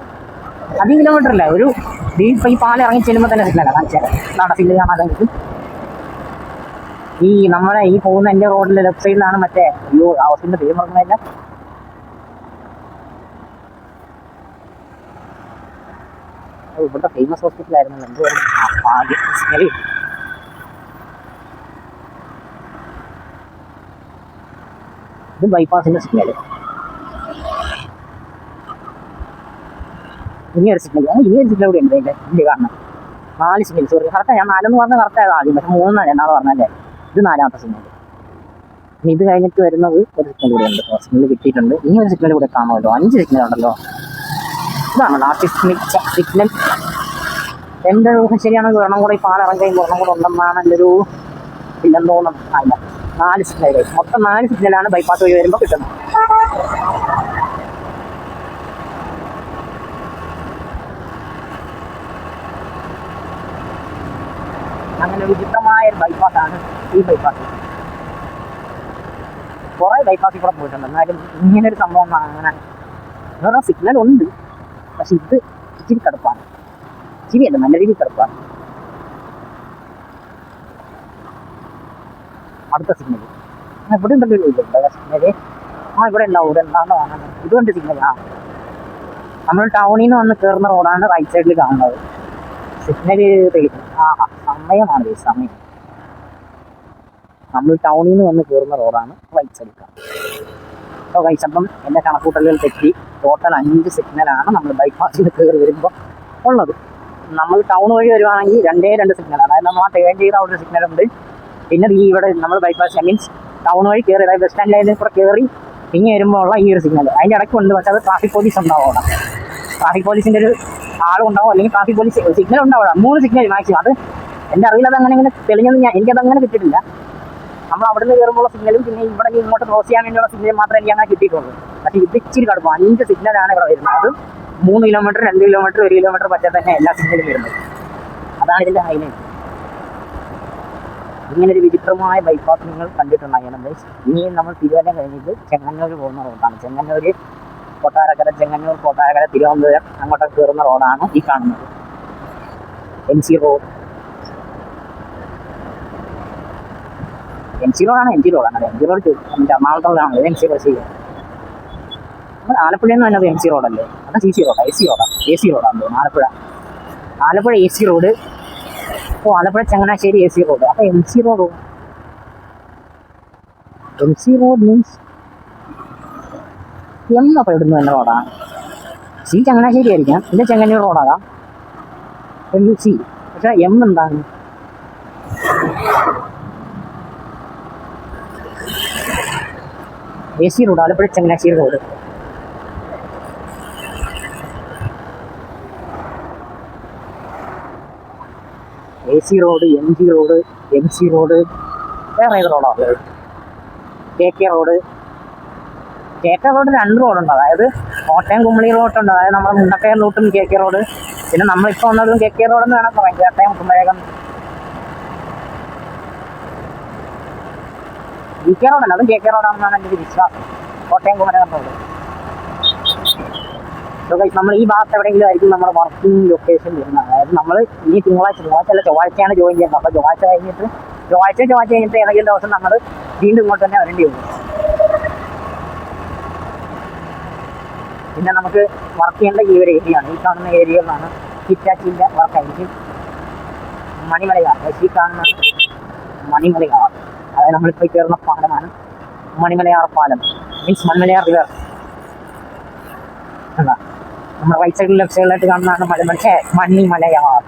5 കിലോമീറ്റർ അല്ല, ഒരു ഈ പാലം ഇറങ്ങി ചെല്ലുമ്പോൾ തന്നെ സിഗ്നലാണ് കാണിച്ചാൽ. നാളെ സിഗ്നൽ കാണാൻ കിട്ടും. ഈ നമ്മുടെ ഈ പോകുന്ന എൻ്റെ റോഡിൻ്റെ ലെഫ്റ്റ് സൈഡിലാണ് മറ്റേ ഹൗസിൻ്റെ പേര് മറക്കുന്നില്ല. ഇവിടുത്തെ ഫേമസ് ഹോസ്പിറ്റലായിരുന്നു. എന്തുവായിരുന്നു ഇത് ബൈപ്പാസിൻ്റെ സിഗ്നൽ. ഇനിയൊരു സിഗ്നൽ കൂടി ഉണ്ട്. ഇതിൻ്റെ കാണണം 4 സിഗ്നൽ. സോറി, കറക്റ്റാണ്. ഞാൻ 4 പറഞ്ഞാൽ കറക്റ്റായത് ആദ്യം, പക്ഷേ 3 2 പറഞ്ഞല്ലേ. ഇത് 4ാമത്തെ സിഗ്നൽ. ഇനി ഇത് കഴിഞ്ഞിട്ട് വരുന്നത് ഒരു സിഗ്നൽ കൂടെ ഉണ്ട്. സിഗ്നൽ കിട്ടിയിട്ടുണ്ട്. ഇനി ഒരു സിഗ്നൽ കൂടെ കാണുമല്ലോ. 5 സിഗ്നൽ ഉണ്ടല്ലോ. ഇതാണ് ലാസ്റ്റ് സിഗ്നൽ. എൻ്റെ ഊഹം ശരിയാണെങ്കിൽ ഒരെണ്ണം കൂടെ ഈ പാലം ഇറങ്ങി കഴിയുമ്പോൾ ഒരെണ്ണം കൂടെ ഉണ്ടെന്നാണ് എൻ്റെ ഒരു ഇല്ലെന്ന് തോന്നുന്നു. അല്ല, 4 സിഗ്നൽ. മൊത്തം 4 സിഗ്നലാണ് ബൈപ്പാസ് വഴി വരുമ്പോൾ കിട്ടുന്നത്. അങ്ങനെ വിചിത്രമായ ഒരു ബൈപ്പാസാണ് ഈ ബൈപ്പാസ്. കുറേ ബൈപ്പാസിൽ കൂടെ പോയിട്ടുണ്ട്. എന്നാലും ഇങ്ങനൊരു സംഭവം അങ്ങനെ വേറെ സിഗ്നൽ ഉണ്ട്. പക്ഷെ ഇത് ഇച്ചിരി കടുപ്പാണ്. ഇച്ചിരിയല്ല, നല്ല രീതിയിൽ കടുപ്പാണ്. അടുത്ത സിഗ്നൽ ഇവിടെ ഉണ്ടല്ലോ. സിഗ്നല് ഇവിടെ ഉണ്ടാവും. ഇവിടെ ഉണ്ടാകുന്നതാണ്. ഇതുകൊണ്ട് സിഗ്നൽ. നമ്മൾ ടൗണിൽ നിന്ന് വന്ന് കയറുന്ന റോഡാണ് റൈറ്റ് സൈഡിൽ കാണുന്നത്. സിഗ്നൽ തെളിക്കും. സമയമാണ് സമയം. നമ്മൾ ടൗണിൽ നിന്ന് വന്ന് കയറുന്ന റോഡാണ് റൈറ്റ് സൈഡിൽ കാണുന്നത്. അപ്പോൾ കഴിച്ചപ്പം എൻ്റെ കണക്കൂട്ടലുകൾ തെറ്റി. ടോട്ടൽ 5 സിഗ്നലാണ് നമ്മൾ ബൈപ്പാസിൽ കയറി വരുമ്പോൾ ഉള്ളത്. നമ്മൾ ടൗൺ വഴി വരുവാണെങ്കിൽ രണ്ട് സിഗ്നൽ, അതായത് നമ്മൾ ആ ടേൺ ചെയ്ത അവിടെ ഒരു സിഗ്നലുണ്ട്. പിന്നെ ഈ ഇവിടെ നമ്മൾ ബൈപ്പാസ് മീൻസ് ടൗൺ വഴി കയറി, അതായത് ബസ് സ്റ്റാൻഡ് ലൈനിൽ കൂടെ കയറി ഇങ്ങനെ വരുമ്പോൾ ഉള്ള ഈ ഒരു സിഗ്നൽ അതിൻ്റെ ഇടയ്ക്കുണ്ട്. പക്ഷേ അത് ട്രാഫിക് പോലീസ് ഉണ്ടാവും അവിടെ. ട്രാഫിക് പോലീസിൻ്റെ ഒരു ആളും ഉണ്ടാവും, അല്ലെങ്കിൽ ട്രാഫിക് പോലീസ് സിഗ്നൽ ഉണ്ടാവും അവിടെ. 3 സിഗ്നൽ മാക്സിമം. അത് എൻ്റെ അറിവിൽ അത് അങ്ങനെ ഇങ്ങനെ തെളിഞ്ഞൊന്നും എനിക്കതങ്ങനെ കിട്ടിയിട്ടില്ല. നമ്മൾ അവിടെ നിന്ന് കയറുമ്പോൾ സിഗ്നലും പിന്നെ ഇവിടെ ഇങ്ങോട്ട് ക്രോസ് ചെയ്യാൻ വേണ്ടിയുള്ള സിഗ്നലും മാത്രമേ എനിക്ക് അങ്ങനെ കിട്ടിയിട്ടുള്ളൂ. പക്ഷേ ഇത് ഇച്ചിരി കടുപ്പം 5 സിഗ്നലാണ് ഇവിടെ വരുന്നത്. അത് 3 കിലോമീറ്റർ, 2 കിലോമീറ്റർ, 1 കിലോമീറ്റർ പറ്റാൻ തന്നെ എല്ലാ സിഗ്നലും വരുന്നത്. അതാണ് ഇതിൻ്റെ ഹൈലൈറ്റ്. ഇങ്ങനൊരു വിചിത്രമായ ബൈപ്പാസ് നിങ്ങൾ കണ്ടിട്ടുണ്ടായിരുന്നു. ഇനിയും നമ്മൾ തിരുവല്ല കഴിഞ്ഞിട്ട് ചെങ്ങന്നൂർ പോകുന്ന റോഡാണ്. ചെങ്ങന്നൂർ കൊട്ടാരക്കര, ചെങ്ങന്നൂർ കൊട്ടാരക്കര, തിരുവനന്തപുരം അങ്ങോട്ടൊക്കെ കയറുന്ന റോഡാണ് ഈ കാണുന്നത്. MC road. MC റോഡാണ്. MC റോഡ് എറണാകുളത്തുള്ളതാണ് MC റോഡ്. ശരി, നമ്മൾ ആലപ്പുഴയിൽ നിന്ന് തന്നെ MC റോഡല്ലേ? അത് CC റോഡാണ്. AC റോഡാണ് Alappuzha AC road. Alappuzha Changanassery AC road. അപ്പോൾ MC റോഡ് മീൻസ് എന്നപ്പോൾ ഇടുന്നു എൻ്റെ റോഡാണ്. C ചങ്ങനാശ്ശേരി ആയിരിക്കാം, ഇത് ചെങ്ങന്നൂർ റോഡാകാം. MC, പക്ഷേ M എന്താണ്? AC road, Alappuzha Changanassery road. AC road, MG road, MC road. വേറെ ഏത് റോഡാണ്? KK road. KK റോഡ് 2 റോഡുണ്ട്. അതായത് കോട്ടയം കുമളി റോഡുണ്ട്, അതായത് നമ്മുടെ മുണ്ടക്കയം റൂട്ടും KK റോഡ്. പിന്നെ നമ്മളിപ്പോൾ വന്നതും KK റോഡെന്ന് വേണം പറയാം. കോട്ടയം കുമരകം GK റോഡല്ല, അതും KK റോഡാണെന്നാണ് എൻ്റെ ഒരു വിശ്വാസം. കോട്ടയം കുമരകം റോഡ്. നമ്മൾ ഈ ഭാഗത്ത് എവിടെയെങ്കിലും ആയിരിക്കും നമ്മുടെ വർക്കിംഗ് ലൊക്കേഷൻ വരുന്നത്. അതായത് നമ്മൾ ഈ തിങ്കളാഴ്ച ചൊവ്വാഴ്ചയാണ് ജോയിൻ ചെയ്യുന്നത്. അപ്പോൾ ചൊവ്വാഴ്ച കഴിഞ്ഞിട്ട് ഏതെങ്കിലും ദിവസം നമ്മൾ വീണ്ടും ഇങ്ങോട്ട് തന്നെ വരേണ്ടി വരും. പിന്നെ നമുക്ക് വർക്ക് ചെയ്യേണ്ട ഈ ഒരു ഏരിയയാണ്. ഈ കാണുന്ന ഏരിയകളാണ് ഹിറ്റാച്ചിൻ്റെ വർക്കായിരിക്കും. മണിമലയാർ, ഈ കാണുന്ന മണിമലയാർ, അതായത് നമ്മളിപ്പോൾ കയറുന്ന പാലമാണ് മണിമലയാർ പാലം. Means Manimalayar river. എന്താ നമ്മുടെ റൈറ്റ് സൈഡിൽ ലെഫ്റ്റ് സൈഡിലായിട്ട് കാണുന്നതാണ് മണിമലയാർ.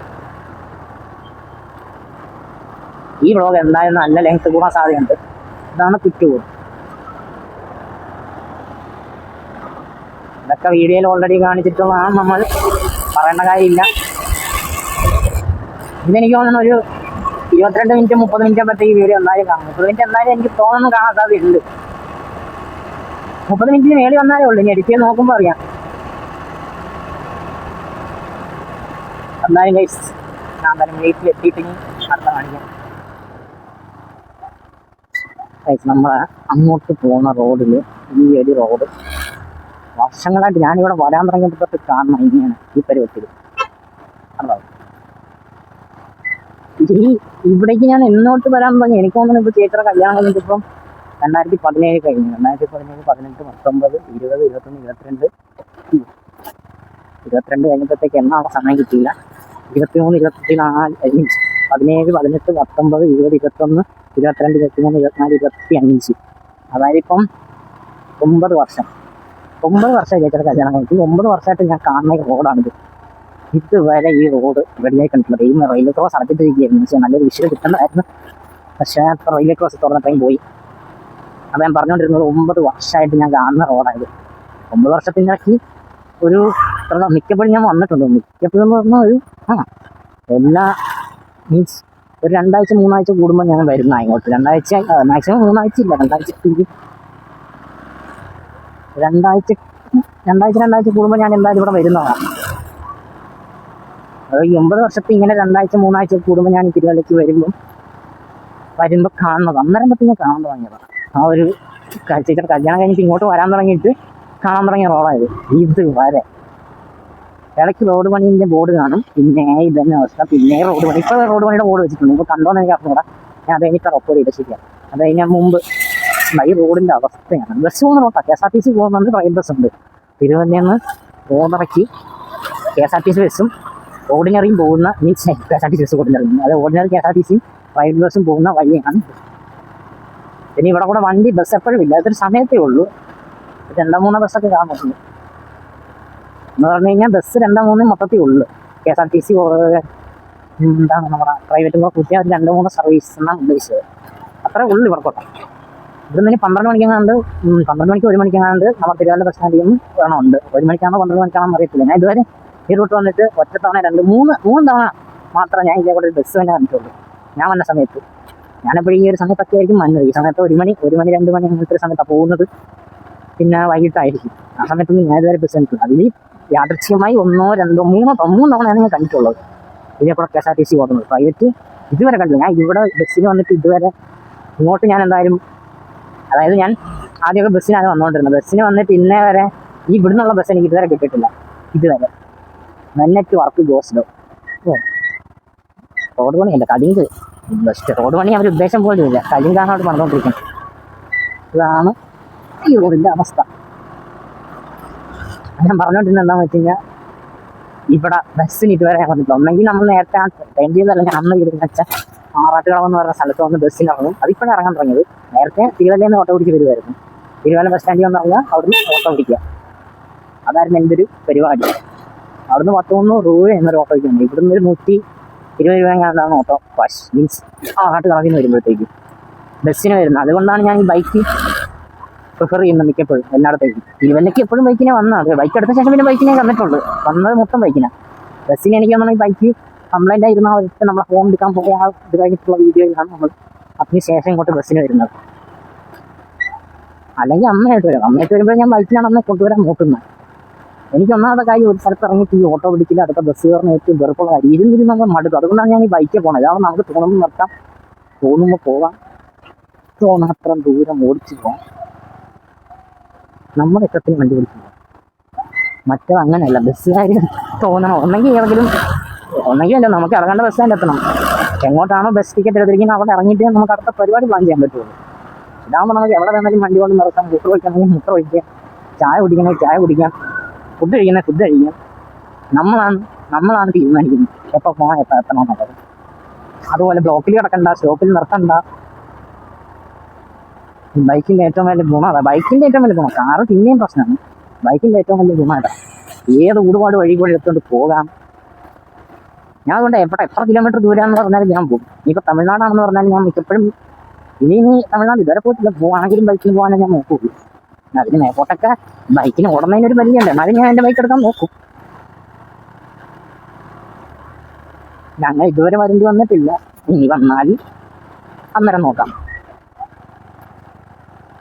ഈ വ്ളോഗ് എന്തായാലും നല്ല ലെങ്ത് കൂടാൻ സാധ്യതയുണ്ട്. ഇതാണ് കുറ്റുകൂട്. ഇതൊക്കെ വീഡിയോയിൽ ഓൾറെഡി കാണിച്ചിട്ടുള്ളതാണ്, നമ്മൾ പറയേണ്ട കാര്യമില്ല. ഇതെനിക്ക് തോന്നുന്നു ഒരു 22 മിനിറ്റ് 30 മിനിറ്റ് ആകുമ്പോഴത്തേക്ക് ഈ വീഡിയോ എന്തായാലും കാണും. 30 മിനിറ്റ് എന്തായാലും എനിക്ക് തോന്നുന്നു കാണാൻ സാധ്യതയുണ്ട്. 30 മിനിറ്റിന് മേളിൽ വന്നാലേ ഉള്ളൂ. ഇനി എഡിറ്റ് ചെയ്ത് നോക്കുമ്പോൾ അറിയാം. എന്തായാലും ഗൈസ്, ഞാൻ എന്തായാലും വീട്ടിൽ എത്തിയിട്ട് ഇനി അടുത്ത കാണിക്കാം. ഗൈസ്, നമ്മൾ അങ്ങോട്ട് പോകുന്ന റോഡിൽ ഈ ഒരു റോഡ് വർഷങ്ങളായിട്ട് ഞാനിവിടെ വരാൻ തുടങ്ങിയപ്പോൾ കാണണം. ഇങ്ങനെയാണ് ഈ പരുവത്തിൽ. അതാ ഇവിടേക്ക് ഞാൻ എന്നോട്ട് വരാൻ തുടങ്ങി. എനിക്ക് തോന്നുന്നു ഇപ്പോൾ ചേച്ചിയുടെ കല്യാണം കഴിഞ്ഞിട്ടിപ്പം 2017 കഴിഞ്ഞു. 2017, 18, 19, 20, 21, 22 കഴിഞ്ഞപ്പോഴത്തേക്ക് എന്നാണ് സമയം കിട്ടിയില്ല. 23, 24, മീൻസ് 17, 18, 19, 20, 21, 22, 23, 24, 25. അതായത് ഇപ്പം 9 വർഷം. 9 വർഷമായി ചേച്ചിയുടെ കല്യാണം കഴിഞ്ഞിട്ട്. 9 വർഷമായിട്ട് ഞാൻ കാണുന്ന റോഡാണിത്. ഇതുവരെ ഈ റോഡ് റെഡിയായി കണ്ടിട്ടുള്ളത്. ഈ റെയിൽവേ ക്രോസ് അടച്ചിട്ടിരിക്കുകയായിരുന്നു. പക്ഷേ നല്ലൊരു വിഷയം കിട്ടേണ്ടതായിരുന്നു. പക്ഷേ ഇപ്പോൾ റെയിൽവേ ക്രോസ് തുറന്നപ്പോഴും പോയി. അത് ഞാൻ പറഞ്ഞുകൊണ്ടിരുന്നത് 9 വർഷമായിട്ട് ഞാൻ കാണുന്ന റോഡായത്. 9 വർഷത്തിനിടയ്ക്ക് ഒരു മിക്കപ്പോഴും ഞാൻ വന്നിട്ടുണ്ട്. മിക്കപ്പോഴും എന്ന് പറഞ്ഞാൽ ഒരു എല്ലാ മീൻസ് ഒരു 2 ആഴ്ച 3 ആഴ്ച കൂടുമ്പോൾ ഞാൻ വരുന്ന ഇങ്ങോട്ട്. 2 ആഴ്ച മാക്സിമം 3 ആഴ്ച ഇല്ല, 2 ആഴ്ച കൂടുമ്പോൾ ഞാൻ എന്തായാലും ഇവിടെ വരുന്നതാണ്. അത് ഈ 9 വർഷത്തെ ഇങ്ങനെ 2 ആഴ്ച 3 ആഴ്ച കൂടുമ്പോൾ ഞാൻ തിരുവല്ലയ്ക്ക് വരുമ്പോൾ കാണുന്നത്. അന്നേരം പറ്റി കാണാൻ തുടങ്ങിയതാണ്. ആ ഒരു ചേച്ചിയുടെ കല്യാണം കഴിഞ്ഞിട്ട് ഇങ്ങോട്ട് വരാൻ തുടങ്ങിയിട്ട് കാണാൻ തുടങ്ങിയ റോഡായത്. ഇത് വരെ ഇടയ്ക്ക് റോഡ് പണീൻ്റെ ബോർഡ് കാണും. പിന്നെ ഇതന്നെ അവസ്ഥ. പിന്നെ റോഡ് പണി, ഇപ്പോൾ റോഡ് പണിയുടെ ബോർഡ് വെച്ചിട്ടുണ്ട്. ഇപ്പോൾ കണ്ടോന്ന് എനിക്ക് അറിഞ്ഞൂടാ. ഞാൻ അത് കഴിഞ്ഞിട്ട് റെക്കോർഡ് ചെയ്ത് ശരിയാണ്. അത് കഴിഞ്ഞാൽ മുമ്പ് ഈ റോഡിൻ്റെ അവസ്ഥയാണ്. ബസ് പോകുന്ന റോഡാണ്. KSRTC പോകുന്നുണ്ട്, പ്രൈവറ്റ് ബസ് ഉണ്ട്. തിരുവല്ലയിൽ നിന്ന് റോഡിറക്കി KSRTC ബസ്സും ഓർഡിനറിയും പോകുന്ന മീൻസ് KSRTC ബസ് ഓർഡിനറി, അത് ഓർഡിനറി KSRTCയും പ്രൈവറ്റ് ബസ്സും പോകുന്ന വഴിയാണ്. പിന്നെ ഇവിടെ കൂടെ വണ്ടി ബസ് എപ്പോഴും ഇല്ല. അതൊരു സമയത്തേ ഉള്ളൂ. 2-3 ബസ്സൊക്കെ കാണുന്നുള്ളൂ. എന്ന് പറഞ്ഞു കഴിഞ്ഞാൽ ബസ് 2-3 മൊത്തത്തിൽ ഉള്ളു. KSRTC എന്താണ് നമ്മുടെ പ്രൈവറ്റ് കൂട്ടി അത് 2-3 സർവീസ് എന്നാണ് ഉദ്ദേശിച്ചത്. അത്രേ ഉള്ളു ഇവർക്കോട്ടെ. ഇവിടുന്ന് ഇനി 12 മണിക്കെങ്ങാണ്ട് 12 മണിക്ക് 1 മണിക്കെങ്ങാണ്ട് നമ്മൾ തിരുവല്ല ബസ് സ്റ്റാൻഡിൽ നിന്ന് വേണമുണ്ട്. 1 മണിക്കാണോ 12 മണിക്കാണോ അറിയത്തില്ല. ഞാൻ ഇതുവരെ ഈ റൂട്ട് വന്നിട്ട് ഒറ്റ തവണ 2-3 തവണ മാത്രമേ ഞാൻ ഇതേപോലെ ഒരു ബസ് തന്നെ കണ്ടിട്ടുള്ളൂ. ഞാൻ വന്ന സമയത്ത് ഞാനെപ്പോഴും ഈ ഒരു സമയത്തൊക്കെ ആയിരിക്കും വന്നത്. ഈ സമയത്ത് 1 മണി 2 മണി അങ്ങനത്തെ ഒരു സമയത്താണ് പോകുന്നത്. പിന്നെ വൈകിട്ടായിരിക്കും. ആ സമയത്തൊന്നും ഞാൻ ഇതുവരെ ബസ് കണ്ടിട്ടുണ്ട്. അതിൽ യാദൃച്ഛികമായി 1, 2, 3 തവണയാണ് ഞാൻ കണ്ടിട്ടുള്ളത് ഇതേപോലെ KSRTC ഓടുന്നത്. പ്രൈവറ്റ് ഇതുവരെ കണ്ടില്ല. ഞാൻ ഇവിടെ ബസ്സിന് വന്നിട്ട് ഇതുവരെ ഇങ്ങോട്ട് ഞാൻ എന്തായാലും, അതായത് ഞാൻ ആദ്യമൊക്കെ ബസ്സിനാണ് വന്നുകൊണ്ടിരുന്നത്. ബസ്സിന് വന്നിട്ട് ഇന്നേ വരെ ഈ ഇവിടുന്നുള്ള ബസ് എനിക്ക് ഇതുവരെ കിട്ടിയിട്ടില്ല. ഇതുവരെ നെറ്റ് വർക്ക് ഗോസ്ലോ റോഡ് പണിയല്ല, കലിങ്ക് ബെസ്റ്റ്. റോഡ് പണി അവർ ഉദ്ദേശം പോലും ഇല്ല, കലിങ്കാണ് അവിടെ പറഞ്ഞുകൊണ്ടിരിക്കുന്നത്. ഇതാണ് ഈ റോഡിൻ്റെ അവസ്ഥ. ഞാൻ പറഞ്ഞുകൊണ്ടിരുന്നത് എന്താണെന്ന് വെച്ച് കഴിഞ്ഞാൽ, ഇവിടെ ബസ്സിന് ഇതുവരെ വന്നിട്ടില്ല. ഒന്നെങ്കിൽ നമ്മൾ നേരത്തെ ആ ട്രെയിനിൽ അല്ലെങ്കിൽ അന്ന് ഇരുന്ന് വെച്ചാൽ ആറാട്ടുകളെന്ന് പറഞ്ഞ സ്ഥലത്ത് വന്ന് ബസ്സിന് ഇറങ്ങും. അതിപ്പോഴാണ് ഇറങ്ങാൻ തുടങ്ങിയത്. നേരത്തെ തിരുവല്ലയിൽ നിന്ന് ഓട്ടോ പിടിച്ച് വരുമായിരുന്നു. തിരുവല്ല ബസ് സ്റ്റാൻഡിൽ വന്ന് ഇറങ്ങുക, അവിടുന്ന് ഓട്ടോ പിടിക്കുക. അതായിരുന്നു എൻ്റെ ഒരു പരിപാടി. അവിടുന്ന് 10-13 രൂപ എന്നൊരു ഓട്ടോ പിടിക്കുന്നുണ്ട്. ഇവിടുന്ന് ഒരു 120 രൂപ എങ്ങാണ്ടാണ് ഓട്ടോ കാശ്, മീൻസ് ആറാട്ടുകളത്തിൽ നിന്ന് വരുമ്പോഴത്തേക്കും ബസ്സിന് വരുന്നത്. അതുകൊണ്ടാണ് ഞാൻ ഈ ബൈക്ക് പ്രിഫർ ചെയ്യുന്നത് മിക്കപ്പോഴും എല്ലായിടത്തേക്കും. തിരുവല്ലയ്ക്ക് എപ്പോഴും ബൈക്കിനെ വന്നത്. ബൈക്ക് എടുത്ത ശേഷം പിന്നെ ബൈക്കിനെ വന്നിട്ടുള്ളൂ. വന്നത് മൊത്തം ബൈക്കിനാണ്. ബസ്സിന് എനിക്ക് തോന്നുന്നു ഈ ബൈക്ക് കംപ്ലൈൻ്റ് ആയിരുന്ന അവർക്ക് നമ്മളെ ഫോൺ എടുക്കാൻ പോയ ആ ഇത് കഴിഞ്ഞിട്ടുള്ള വീഡിയോയിലാണ് നമ്മൾ അതിന് ശേഷം ഇങ്ങോട്ട് ബസ്സിന് വരുന്നത്. അല്ലെങ്കിൽ അമ്മയായിട്ട് വരും. അമ്മയായിട്ട് വരുമ്പോൾ ഞാൻ ബൈക്കിനാണ് അമ്മയെ കൊണ്ടുവരാൻ നോക്കുന്നത്. എനിക്ക് ഒന്നാമത്തെ കാര്യം, ഒരു സ്ഥലത്ത് ഇറങ്ങിയിട്ട് ഈ ഓട്ടോ പിടിക്കില്ല, അടുത്ത ബസ് കയറുന്ന ഏറ്റവും വെറുപ്പുള്ള കാര്യം. ഇരുന്നിരുന്നൊക്കെ മടുക്കും. അതുകൊണ്ടാണ് ഞാൻ ഈ ബൈക്കിൽ പോകുന്നത്. ഇതാണ് നമുക്ക് തോന്നുമ്പോൾ നിർത്താം, തോന്നുമ്പോൾ പോകാം, തോന്നാത്ര ദൂരം ഓടിച്ച് പോകാം. നമ്മുടെ ഇഷ്ടത്തിന് വണ്ടി ഓടിച്ച് പോകാം. മറ്റത് അങ്ങനെയല്ല. ബസ്സുകാർ തോന്നണം, ഒന്നെങ്കിൽ അല്ല, നമുക്ക് ഇറങ്ങേണ്ട ബസ് സ്റ്റാൻഡ് എത്തണം. എങ്ങോട്ടാണോ ബസ് ടിക്കറ്റ് എടുത്തിരിക്കുന്നത് അവിടെ ഇറങ്ങിയിട്ട് നമുക്ക് അടുത്ത പരിപാടി പ്ലാൻ ചെയ്യാൻ പറ്റുള്ളൂ. ഇതാകുമ്പോൾ നമുക്ക് എവിടെ വേണമെങ്കിലും വണ്ടി കൊണ്ട് നിർത്താം. മൂത്ര ഒഴിക്കണമെങ്കിൽ മൂത്ര ഒഴിക്കാം, ചായ കുടിക്കണമെങ്കിൽ ചായ കുടിക്കാം, ഫുഡ് കഴിക്കുന്നത് ഫുഡ് കഴിക്കാം. നമ്മളാണ് തീരുമാനിക്കുന്നത് എപ്പോൾ പോകണം, എപ്പോൾ എത്തണം എന്നുള്ളത്. അതുപോലെ ബ്ലോക്കിൽ കിടക്കണ്ട, സ്റ്റോപ്പിൽ നിർത്തണ്ട. ബൈക്കിൻ്റെ ഏറ്റവും വലിയ ഗുണം അതാ. ബൈക്കിൻ്റെ ഏറ്റവും വലിയ ഗുണം, കാറ് പിന്നെയും പ്രശ്നമാണ്. ബൈക്കിൻ്റെ ഏറ്റവും വലിയ ഗുണം അതാ. ഏത് ഒരുപാട് വഴി കൂടി എടുത്തുകൊണ്ട് പോകാം. ഞാൻ അതുകൊണ്ട് എത്ര കിലോമീറ്റർ ദൂരമാണെന്ന് പറഞ്ഞാലും ഞാൻ പോകും. ഇനിയിപ്പോൾ തമിഴ്നാടാണെന്ന് പറഞ്ഞാൽ ഞാൻ മിക്കപ്പോഴും ഇനി തമിഴ്നാട് ഇതുവരെ പോയിട്ടില്ല. പോവാണെങ്കിലും ബൈക്കിന് പോകാനേ ഞാൻ നോക്കുള്ളൂ. അതിന് മേപ്പോട്ടൊക്കെ ബൈക്കിന് ഓടുന്നതിനൊരു പരിചയമുണ്ട്. എന്നാലും ഞാൻ എൻ്റെ ബൈക്ക് എടുക്കാൻ നോക്കും. ഞങ്ങൾ ഇതുവരെ വരേണ്ടി വന്നിട്ടില്ല. ഇനി വന്നാൽ അന്നേരം നോക്കാം.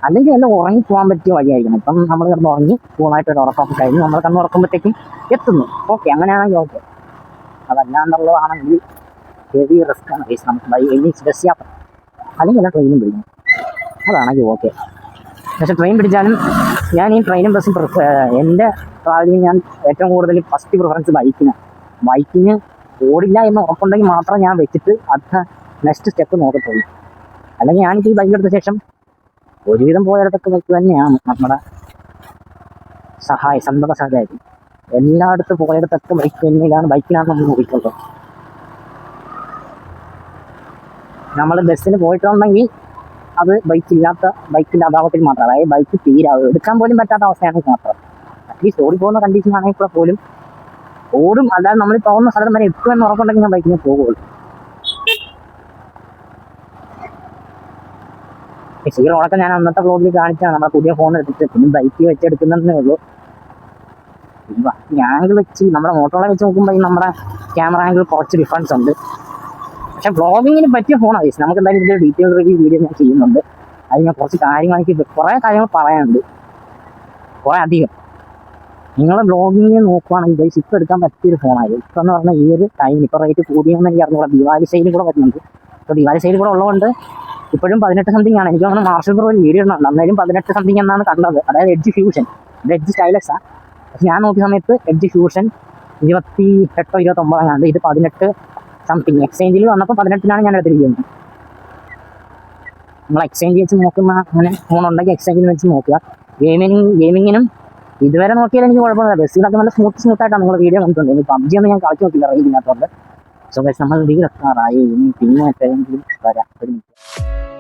അല്ലെങ്കിൽ എല്ലാം ഉറങ്ങി പോകാൻ പറ്റിയ വഴിയായിരിക്കണം. ഇപ്പം നമ്മൾ കിടന്ന് ഉറങ്ങി കൂളായിട്ടൊരു ഉറക്കമൊക്കെ കഴിഞ്ഞ് നമ്മൾ കണ്ണ് ഉറക്കുമ്പോഴത്തേക്കും എത്തുന്നു. ഓക്കെ, അങ്ങനെയാണെങ്കിൽ ഓക്കെ. അതല്ലാണ്ടുള്ളതാണെങ്കിൽ ഹെവി റിസ്ക് ആണ് കേസ്. നമുക്ക് ബസ് യാത്ര അല്ലെങ്കിൽ എല്ലാം ട്രെയിനും പിടിക്കണം. അതാണെങ്കിൽ ഓക്കെ. പക്ഷേ ട്രെയിൻ പിടിച്ചാലും ഞാൻ ഈ ട്രെയിനും ബസ്സും എൻ്റെ ട്രാവലിങ് ഞാൻ ഏറ്റവും കൂടുതൽ ഫസ്റ്റ് പ്രിഫറൻസ് ബൈക്കിന് ഓടില്ല എന്ന് ഉറപ്പുണ്ടെങ്കിൽ മാത്രം ഞാൻ വെച്ചിട്ട് അടുത്ത നെക്സ്റ്റ് സ്റ്റെപ്പ് നോക്കത്തുള്ളൂ. അല്ലെങ്കിൽ ഞാനിപ്പോൾ ഈ ബൈക്ക് എടുത്ത ശേഷം ഒരുവിധം പോയിടത്തൊക്കെ ബൈക്ക് തന്നെയാണ് നമ്മുടെ സമ്പദ സഹായം. എല്ലായിടത്തും പോയിടത്തൊക്കെ ബൈക്കിനാണ് നമ്മൾ നോക്കിയിട്ടുള്ളത്. നമ്മൾ ബസ്സിന് പോയിട്ടുണ്ടെങ്കിൽ അത് ബൈക്കിൻ്റെ അഭാവത്തിൽ മാത്രം, അതായത് ബൈക്ക് എടുക്കാൻ പോലും പറ്റാത്ത അവസ്ഥയാണെങ്കിൽ മാത്രം. അറ്റ്ലീസ്റ്റ് ഓടിപ്പോകുന്ന കണ്ടീഷൻ ആണെങ്കിൽ പോലും ഓടും. അല്ലാതെ നമ്മൾ പോകുന്ന സ്ഥലം വരെ എത്തുമെന്ന് ഉറപ്പുണ്ടെങ്കിൽ ഞാൻ ബൈക്കിന് പോകുള്ളൂ. സീറോളൊക്കെ ഞാൻ അന്നത്തെ വ്ലോഗിൽ കാണിച്ചാണ് നമ്മുടെ പുതിയ ഫോൺ എടുത്തിട്ട്. പിന്നെ ബൈക്ക് വെച്ചെടുക്കുന്നതേ ഉള്ളൂ. ആംഗിൾ വെച്ച് നമ്മുടെ മോട്ടോളെ വെച്ച് നോക്കുമ്പോൾ നമ്മുടെ ക്യാമറ ആംഗിൾ കുറച്ച് ഡിഫറൻസ് ഉണ്ട്. പക്ഷെ വ്ളോഗിങ്ങിന് പറ്റിയ ഫോണാണ്. നമുക്ക് എന്തായാലും ഇതിൻ്റെ ഡീറ്റെയിൽ റിവ്യൂ വീഡിയോ ഞാൻ ചെയ്യുന്നുണ്ട്. അത് ഞാൻ കുറച്ച് കുറേ കാര്യങ്ങൾ പറയാനുണ്ട്, കുറേ അധികം. നിങ്ങൾ വ്ളോഗിങ് നോക്കുവാണെങ്കിൽ ഇപ്പോൾ എടുക്കാൻ പറ്റിയൊരു ഫോണായിരുന്നു. ഇപ്പം എന്ന് പറഞ്ഞാൽ ഈ ഒരു ടൈം ഇപ്പോൾ റേറ്റ് കൂടിയെന്ന് എനിക്ക് അറിഞ്ഞൂടെ. ദിവാലി സെയിൽ കൂടെ വരുന്നുണ്ട്. ഇപ്പോൾ ദിവാലി സെയിൽ കൂടെ ഉള്ളതുകൊണ്ട് ഇപ്പോഴും 18 സംതിങ് ആണ്. എനിക്ക് തോന്നുന്നു മാർച്ച് ഒരു വീഡിയോ ഉണ്ട്, അന്നേരം 18 സംതിങ് എന്നാണ് കണ്ടത്. അതായത് എഡ്ജ് ഫ്യൂഷൻ, ഇത് എഡ്ജ് സ്റ്റൈലക്സാണ്. പക്ഷെ ഞാൻ നോക്കിയ സമയത്ത് എഡ്ജ് ഫ്യൂഷൻ 28-29 ആണ്. ഇത് 18 സംതിങ്. എക്സ്ചേഞ്ചിൽ വന്നപ്പോൾ 18-നാണ് ഞാൻ എടുത്തിരിക്കുന്നത്. നമ്മൾ എക്സ്ചേഞ്ച് വെച്ച് നോക്കുന്ന അങ്ങനെ ഫോണുണ്ടെങ്കിൽ എക്സ്ചേഞ്ചിൽ വെച്ച് നോക്കുക. ഗെയിമിങ്ങിനും ഇതുവരെ നോക്കിയാൽ എനിക്ക് കുഴപ്പമില്ല. ബസ്സിലൊക്കെ നല്ല സ്മൂത്തായിട്ടാണ് നിങ്ങൾ വീഡിയോ കണ്ടിട്ടുണ്ട്. ഇനി PUBG ഒന്നും ഞാൻ കളിച്ച് നോക്കില്ല റേഞ്ചിനകത്തോണ്ട്. സോ ഗൈസ്, നമ്മൾ വീഡിയോ എത്താറായി. ഇനി പിന്നെ എപ്പോഴെങ്കിലും വരാം. ഒരു മിനിറ്റ്.